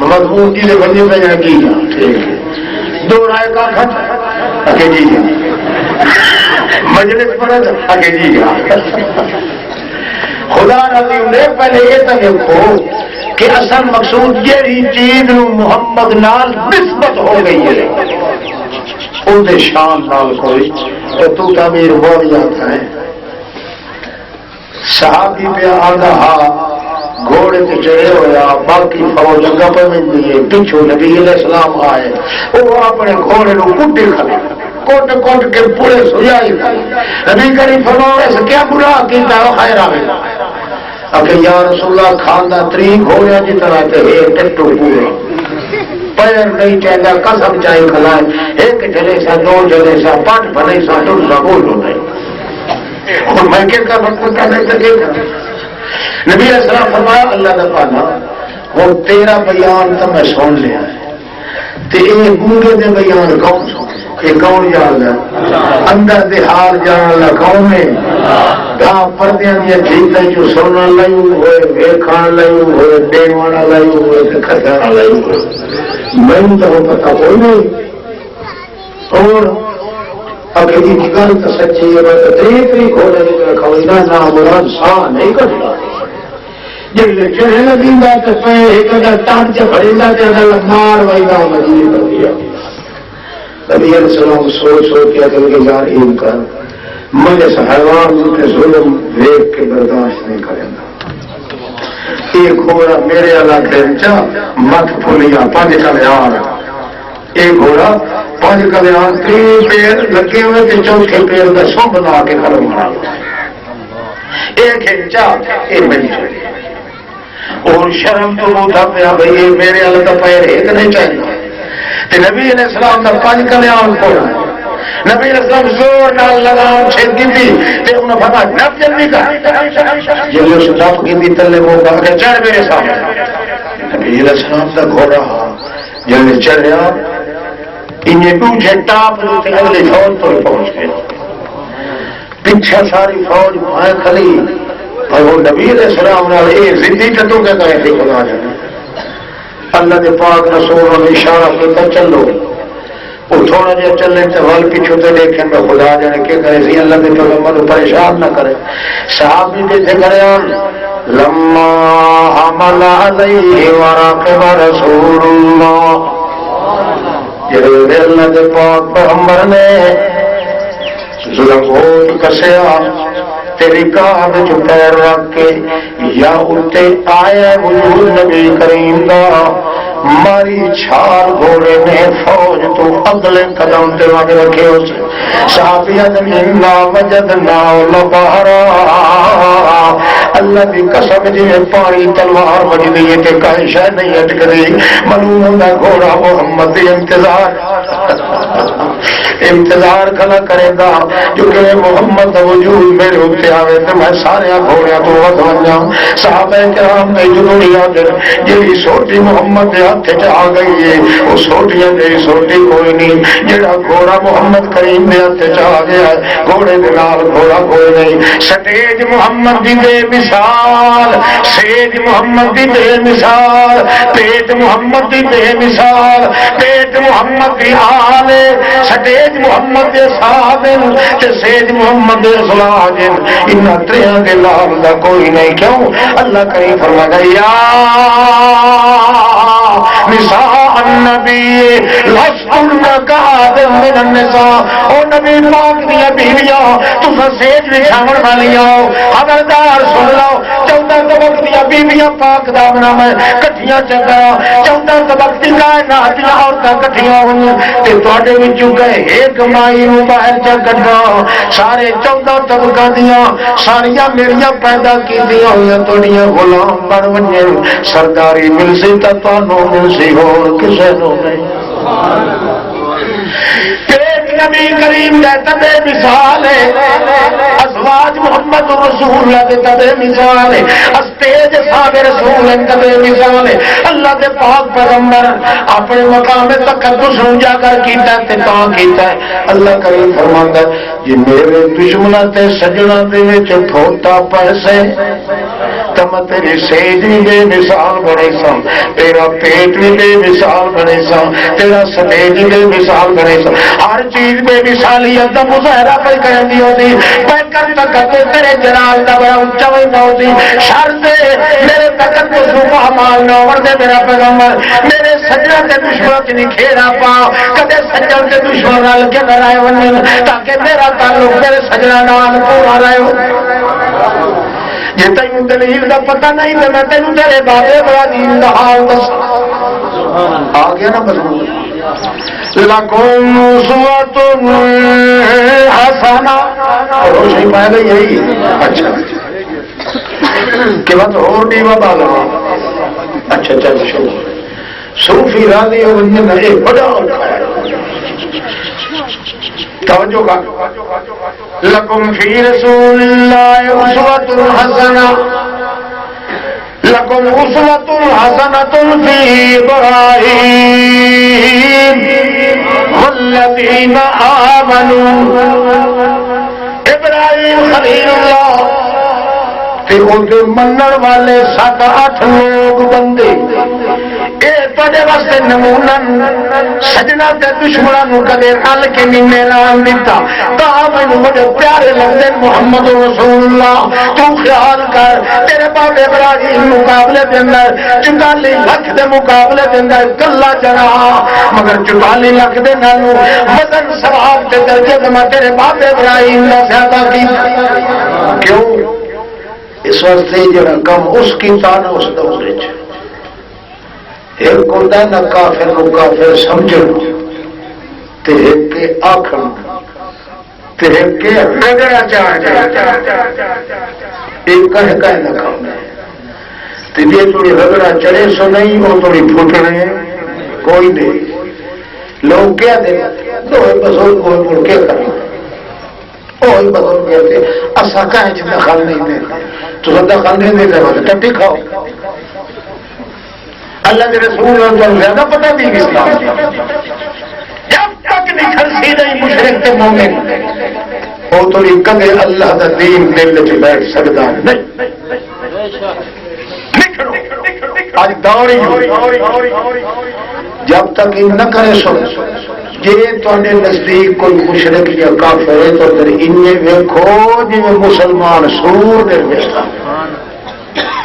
مضمون کی بندے پہ جائے گی ٹھیک ہے دو رائے کا خط اکے جی مجلس پر اکے جی خدا رضی نے پہلے یہ تو دیکھو کہ اصل مقصود یہ چیز محمد نال نسبت ہو گئی ہے اندر شان نال کوئی تو تعمیر ہو جاتا ہے صحابی پہ آدھا گھوڑے سے چڑھے ہوا باقی فوج اگا پہ مل گئی پیچھو نبی علیہ السلام آئے وہ اپنے گھوڑے کو کٹے کھلے کوٹ کوٹ کے پورے سجائی نبی کریم فرمایا سے کیا برا کیتا ہے خیر آئے کہ یا رسول اللہ کھاندہ تری گھوڑے جتنا تے ٹٹو پورے پیر نہیں چاہتا قسم چاہی کھلائے ایک جلے سا دو جلے سا پٹ بنے سا ٹر سا بولو نہیں اور میں کیا کر مطلب کہنے سکے نبی علیہ السلام فرمایا اللہ کا پانا وہ تیرا بیان تو میں سن لیا ہے تے یہ گونگے دے بیان کون سن یہ کون جان ہے اندر دے حال جان والا کون ہے گاں پردیاں دیا چیزیں جو سننا لائیو ہوئے ویکھان لائیو ہوئے دیوانا لائیو ہوئے کھتانا لائیو ہوئے میں تو پتہ کوئی نہیں اور اگر یہ گل تو سچی ہے میں تو تری کھولے نہیں رکھا ہوئی نہ مراد سا نہیں کرتا جب چڑھے لگی گا تو پہ ایک اگر تان سے بھری گا تو اگر مار وہی گا مجھے کر دیا نبی علیہ السلام سوچ کیا کہ یار ان کا میں اس حیوان کے ظلم دیکھ کے برداشت نہیں کریں گا ایک گھوڑا میرے علاقے مت پھولیا پانچ کلیان ایک گھوڑا پانچ کلیان تین پیر لگے ہوئے کہ چوتھے پیر کا سو بنا کے ختم بنا ایک ایک بن چڑی اور شرم تو وہ تھا پیا بھائی میرے والے کا پیر ایک نہیں چاہیے نبی علیہ السلام کا پانچ کلیان پڑا نبی علیہ السلام زور نال لگام چھت گندی تے انہوں نے فرمایا نب جلدی کا جب اس نب گندی تلے وہ کہا کہ چڑھ میرے سامنے نبی علیہ السلام کا گھوڑا جب چڑھیا انہیں دوجھے ٹاپ تے اگلے فوج پر پہنچ گئے پیچھے ساری فوج بھائے کھلی اور وہ نبی علیہ السلام نے یہ زندگی کتوں کے کہے تھے خدا جانے اللہ کے پاک رسول نے اشارہ کیتا چلو وہ تھوڑا جہا چلنے سے ول پیچھو تو دیکھیں میں خدا جانے کیا کرے سی اللہ کے پیغمبر کو پریشان نہ کرے صحابی کیسے کرے لما حمل علیہ وراقب رسول اللہ جب اللہ کے پاک پیغمبر نے ظلم ہو کسیا تیری کعب جو پیر رکھ کے یا اتے آیا وجود نبی کریم دا ماری چھال گھوڑے نے فوج تو اگلے قدم تے وگ رکھے اس صحابیت منا وجدنا لبہرا اللہ کی قسم جی پانی تلوار مجدی ہے کہ کہیں شاید نہیں اٹکدی معلوم دا گھوڑا محمد دی انتظار کھلا کرے گا جو کہ محمد دا وجود میرے ہوتے آوے تو میں سارے گھوڑیاں تو وقت بن جاؤں صحابہ کرام نے جنوری آدر جی سوٹی محمد دے ہاتھ آ گئی ہے وہ سوٹیاں دے سوٹی کوئی نہیں جڑا گھوڑا محمد کریم دے ہاتھ آ گیا ہے گھوڑے دے نال گھوڑا کوئی نہیں سٹیج محمد دی بے مثال سیج محمد دی بے مثال پیٹ محمد دی بے مثال پیٹ محمد دی آل سٹیج محمد دے صحابن تے سیج محمد دے سلاجن انہاں تریاں دے لال دا کوئی نہیں کیوں اللہ کریم فرمایا یا نساء النبی لستن کاہد من النساء او نبی پاک دیا بیویاں تسا سیج بچھاون والیاں خبردار سن لو 14 طبق دیا بیویاں پاک دامنا میں کٹھیاں چکا 14 طبق دی کائنات دی عورتاں کٹھیاں ہوئیں تے تواڈے وچوں گئے ایک مائی نوں باہر چا کڈا سارے 14 طبقاں دیاں ساریاں میریاں پیدا کیتیاں ہوئیں تواڈیاں غلام بن ونجن سرداری مل سی تے تانوں مل سی ہور کسے نوں نہیں نبی کریم دے تبے مثال ہے ازواج محمد رسول اللہ دے تبے مثال ہے استیج صاحب رسول دے تبے مثال ہے اللہ دے پاک پیغمبر اپنے مقام تقدس نو اجاگر کیتا تے تاں کیتا ہے اللہ کریم فرماندا ہے جے میرے دشمناں تے سجنا دے وچ کھوتا پیسے تم تیری سیج بھی بے مثال بنے سا تیرا پیٹ بھی بے مثال بنے سا تیرا سمیج بھی بے مثال بنے سا ہر چیز بے مثالیت کا مظاہرہ پہ کرنی ہوتی پہ کر تک تیرے جلال کا بڑا اونچا ہوتا ہوتی شر سے میرے تکت کو صبح مال نہ دے میرا پیغمبر میرے سجنا کے دشمن کی نہیں کھیرا پا کدے سجن کے دشمن نال کے نہ رہے ون تاکہ میرا تعلق میرے سجنا نال پورا رہے ہو جی تین دلیل کا پتہ نہیں تو میں تینوں تیرے بابے بڑا دین کا حال دس آ گیا نا مضمون لکم اسوۃ حسنہ روشنی پائے گئی یہی اچھا کہ بات اور دیوا بالا اچھا چل شو صوفی راضی ہو بندے میں ایک بڑا توجہ کا لکم فی رسول اللہ اسوۃ حسنہ لکم اسوۃ حسنۃ فی ابراہیم والذین آمنوا ابراہیم خلیل اللہ تے ان کے منن والے 7-8 لوگ بندے اے تواڈے واسطے نمونہ سجنا تے دشمناں نوں کدے رل کے نہیں میلان دتا تا مینوں بڑے پیارے لگدے محمد رسول اللہ تو خیال کر تیرے باپ ابراہیم مقابلے دے اندر 44 لاکھ دے مقابلے دے اندر کلا جنا مگر 44 لاکھ دے نالوں وزن ثواب دے درجے تے میں تیرے باپ ابراہیم دا زیادہ کیتا کیوں اس واسطے جڑا کم اس کی تان اس دور وچ ایک ہوتا ہے نہ کافر نو کافر سمجھن تے ایک کے آکھن تے ایک کے رگڑا چاہ جائے ایک کہہ نہ کھاؤں تے جے تھوڑی رگڑا چڑھے سو نہیں وہ تھوڑی پھوٹنے کوئی نہیں لوگ کیا دے تو بزرگ ہوئے مڑ کے کرنا وہی بزرگ کہتے اسا کہیں جی دخل نہیں دیتے تو دخل نہیں دیتے وہ ٹٹی کھاؤ اللہ کے رسول کو زیادہ پتہ نہیں اسلام جب تک نکل سی نہیں مشرک تے مومن وہ تو کدے اللہ کا دین دل وچ بیٹھ سکدا نہیں اج دوڑی جب تک ان نہ کرے سو جی تواڈے نزدیک کوئی مشرک یا کافر ہے تو پھر انہیں ویکھو جی مسلمان سور دے وچ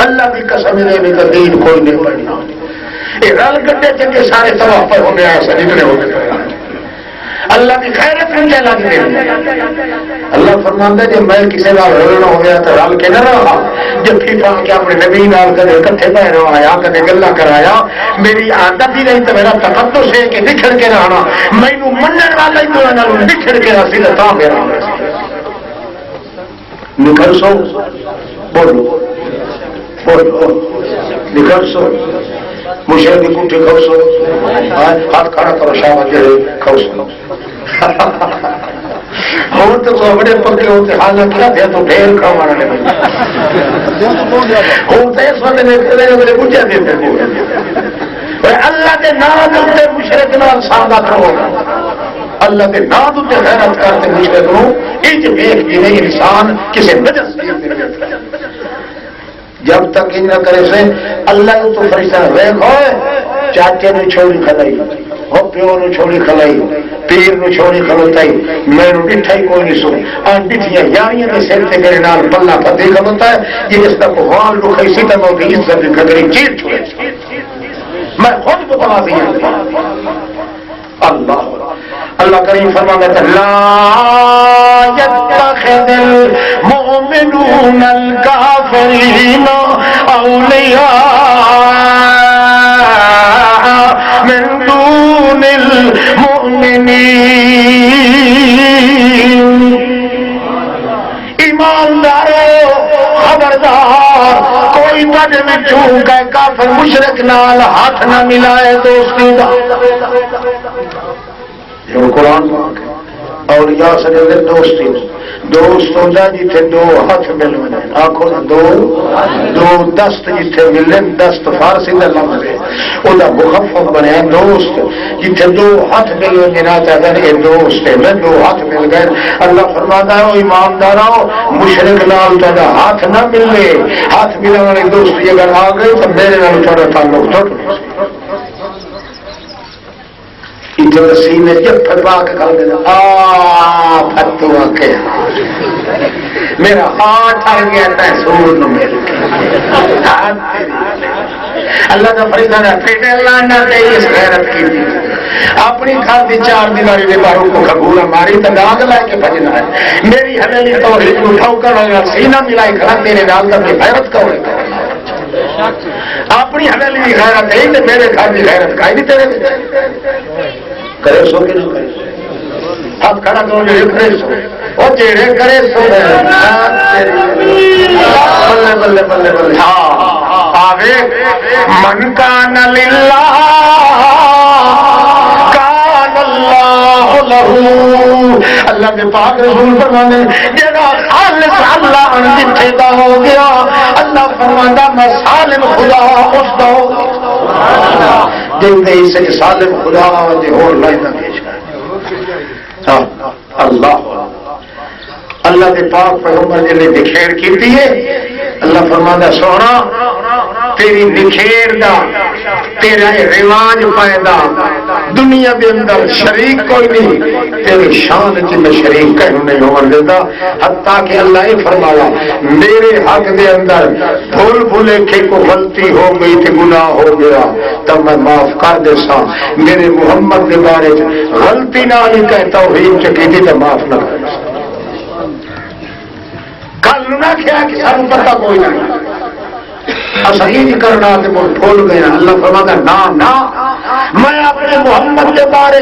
اللہ کی قسم دے دین کوئی نہیں پڑھنا یہ رل گڈے چنگے سارے تباہ پر ہونے آئے سن اتنے ہو گئے اللہ کی خیرت میں چلا دے اللہ فرماندا ہے جب میں کسی نال رلنا ہو گیا تو رل کے نہ رہا جب فیفا کے اپنے نبی نال کدے کٹھے پہ رہایا کدے گلا کرایا میری عادت ہی نہیں تو میرا تقدس ہے کہ بچھڑ کے رہنا مینوں منن والا ہی تو نال بچھڑ کے رہا سی تا میرا نکل سو بولو بولو نکل سو مشرق کی کوٹھی کھو سو ہاتھ کھڑا کرو شاہ جڑے کھو سو ہوں تو بڑے پکے ہوتے حالانکہ کیا دیا تو ڈھیر کھا مارا لے ہوں تو اس وقت میرے بجھا دیتے اللہ کے نام اتنے مشرق نال سادہ کرو اللہ کے نام اتنے غیرت کرتے مشرق نو انج ویکھ جی نہیں انسان کسی نجس جب تک ان نہ کرے سے اللہ تو فرشتہ ویکھ ہوئے چاچے نے چھوڑی کھلائی ہو پیو نے چھوڑی کھلائی پیر نے چھوڑی کھلوتائی میں نے ڈٹھا ہی کوئی نہیں سو آن ڈٹھیاں یاریاں نے سر سے میرے نال پلہ پتے کھلوتا ہے یہ اس تک وال رکھائی سی تک ہوگی عزت گھگری چیر چھوڑے میں خود بتلا دیا اللہ اللہ کریم فرماتا ہے لا يتخذ المؤمنون الكافرين اولیاء من دون المؤمنین. ایماندارو خبردار، کوئی تجھے میں چونکہ کافر مشرک نال ہاتھ نہ ملائے دوستی دا. جو قرآن اولیاء سے دوستی دوست ہوتا جتھے دو ہاتھ مل ملے. آخو نا دو دست جتھے ملے، دست فارسی کا لفظ ہے، وہ مخفف بنے دوست. جتھے دو ہاتھ مل جنا چاہتے ہیں یہ دوست ہے. میں دو ہاتھ مل گئے. اللہ فرماتا ہے وہ ایماندار ہو مشرک نال تا ہاتھ نہ ملے. ہاتھ ملنے والے دوست اگر آ گئے تو میرے نال تھوڑا تعلق ٹوٹ سینے جب پھٹوا کے کھا گیا فتوا کے میرا ہاتھ آ گیا تحصول مل اللہ کا فرشتہ نے پھر اللہ نہ دے اس غیرت کی اپنی گھر کی چار دیواری کے باہر کو کھگولا ماری تو داغ لے کے بجنا ہے. میری حویلی توحید کو ٹھوکر سینہ ملائی کھڑا تیرے نال کا غیرت کا ہوئے اپنی حویلی کی غیرت ہے تو میرے گھر کی غیرت کا ہی تیرے کرے سو کے نہ کرے ہاتھ کھڑا کرو جو کرے سو اور جیڑے کرے سو بلے بلے بلے بلے. ہاں آوے من کان للہ کان اللہ لہو. اللہ کے پاک رسول فرمانے جڑا خالص اللہ جتھے دا ہو گیا اللہ فرماندا میں سالم خدا اس دا ہو گیا. سے سالم خدا دے اور لائنا پیش کر اللہ اللہ کے پاک پیغمبر جی نے نکھیر کی ہے. اللہ فرماتا سونا تیری نکھیر دا تیرا رواج پیدا دنیا کے اندر شریک کوئی نہیں تیری شان میں شریک کہیں نہیں ہو دیتا. حتیٰ کہ اللہ یہ فرمایا میرے حق دے اندر بھول بھلیکھے کو غلطی ہو گئی تھی گناہ ہو گیا تب میں معاف کر دے سا. میرے محمد کے بارے غلطی نہ ہی کہتا ہوں چکی تھی تو معاف نہ کر کل نہ کیا کہ سن پتا کوئی نہیں صحیح کرنا تو مجھ بھول گیا. اللہ فرماتا نہ میں اپنے محمد کے بارے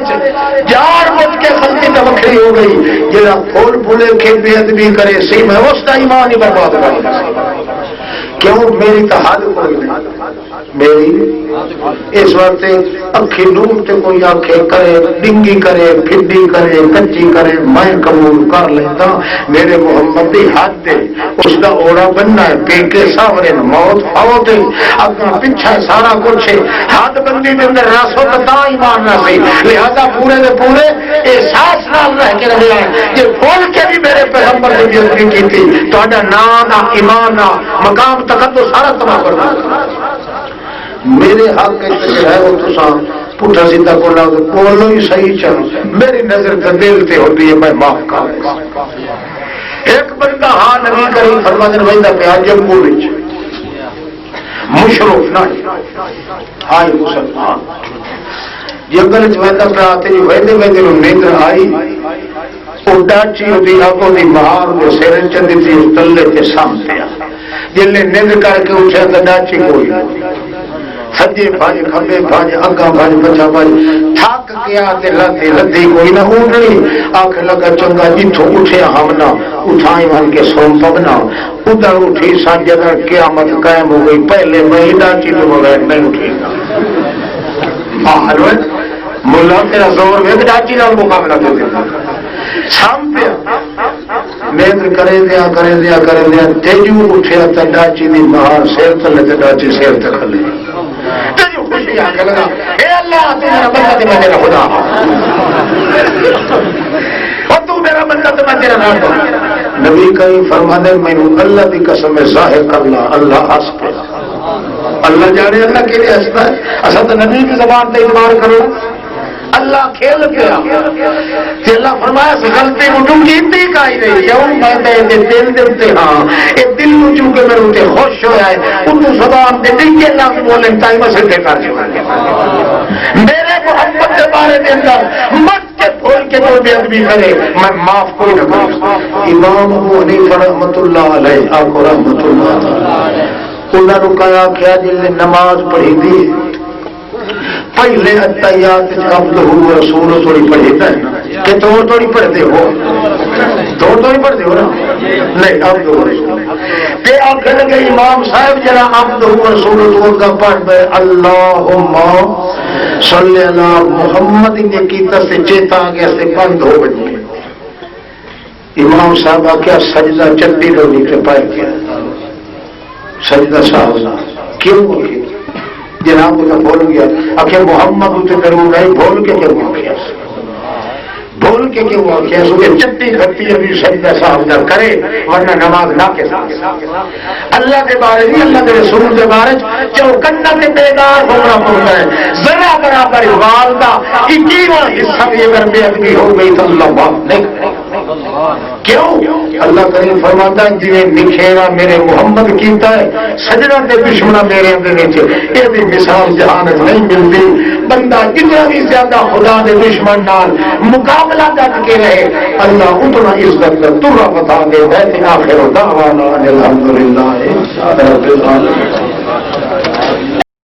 جان بوجھ کے غلطی تو وکری ہو گئی جہاں بھول بھولے کے بے ادبی کرے سی میں اس کا ایمان ہی برباد کر کیوں میری تو حد کوئی نہیں. میری اس وقت اکھی نور تے کوئی آنکھیں کرے ڈنگی کرے پھڈی کرے کچی کرے میں قبول کر لیتا. میرے محمد دی حد دے اس کا اوڑا بننا ہے پیکے ساورے موت فوت اگا پیچھا سارا کچھ حد بندی دے اندر راسو تا ایمان نہ سی. لہذا پورے دے پورے احساس نال رہ کے رہے یہ بول کے بھی میرے پیغمبر نے بےعزتی کی تھی تہاڈا نام نہ ایمان نہ مقام تقدس سارا تباہ کر دیا. میرے حق ہے وہ تو پٹھا سیدھا کو نہ بولو ہی صحیح چل میری نظر کا دل تے ہوتی ہے میں معاف کر. ایک بندہ ہاں نبی کریم فرماتے ہیں بندہ پہ جموں مشرف نہ ہاں مسلمان جنگل چہتا پہ آتے جی ویدے ویدے نیندر آئی وہ ڈاچی ہوتی آگوں کی مہار وہ سیر چندی تھی اس تلے کے سامنے جن نے نیندر کر کے اٹھے تو ڈاچی کوئی سجے بھاج کھبے بھاج اگا بھاج پچھا بھاج تھک گیا تے لدی لدی کوئی نہ اٹھنی آنکھ لگا چنگا جتوں اٹھیا ہم نہ اٹھائی من کے سوم پبنا ادھر اٹھی سج اگر قیامت قائم ہو گئی پہلے میں ڈاچی تو بغیر نہیں اٹھی ملا تیرا زور میں ڈاچی نال مقابلہ دے دیتا سام پہ نیندر کرے دیا تیجو اٹھیا تو ڈاچی دی مہار سیر تلے تو ڈاچی سیر تک کھلے نبی کہیں فرمانے میں اللہ کی قسم ظاہر کرنا اللہ ہنس پہ اللہ جانے اللہ کے لیے ہنستا ہے اصل تو نبی کی زبان پہ اعتبار کرو اللہ کھیل پیا اللہ فرمایا غلطی مجھوں کی کا ہی نہیں کیوں میں دل دیتے ہاں یہ دل میں چونکہ میرے اتنے خوش ہوا ہے انہوں زبان دے دل کے لفظ بولیں تائی میں سکے کر میرے محمد کے بارے کے اندر مت کے پھول کے جو بے ادبی کرے میں معاف کوئی نہ کروں. امام ابو حنیفہ رحمۃ اللہ علیہ آپ کو رحمۃ اللہ انہوں نے کہا کیا جن نے نماز پڑھی تھی پہلے اتحیات عبدہ و رسول تھوڑی پڑھیتا ہے کہ تھوڑی پڑھتے ہو تھوڑی پڑھتے ہو نا نہیں عبدہ و رسول کہ آخر کے امام صاحب جرا عبدہ و رسول تو کا پڑھ دے اللہم صلی اللہ محمد نے کیتا سے چیتا آگیا سے بند ہو گئی امام صاحب آخیا سجدہ چٹی کو نیچے پائے گیا سجدہ صاحب کیوں جناب کا بھول گیا آخر محمد اسے کروں نہیں بھول کے کیوں آخیا بھول کے کیوں آخیا کہ چٹی گھٹی ابھی سجدہ صاحب نہ کرے ورنہ نماز نہ کے ساتھ اللہ کے بارے نہیں اللہ کے رسول کے بارے چوکنا کے بیدار ہونا پڑتا ہے ذرا برابر والدہ اکیواں حصہ بھی اگر بے ادبی ہو گئی تو اللہ معاف نہیں کرے کیوں اللہ کریم فرماتا ہے جی نکھیرا میرے محمد کیتا ہے سجدہ کے دشمنا میرے اندر نیچے یہ بھی مثال جہانت نہیں ملتی بندہ جتنا بھی زیادہ خدا کے دشمن نال مقابلہ کر کے رہے اللہ اتنا عزت کر ترا بتا دے بیٹھے آخر دعوانا الحمدللہ رب العالمین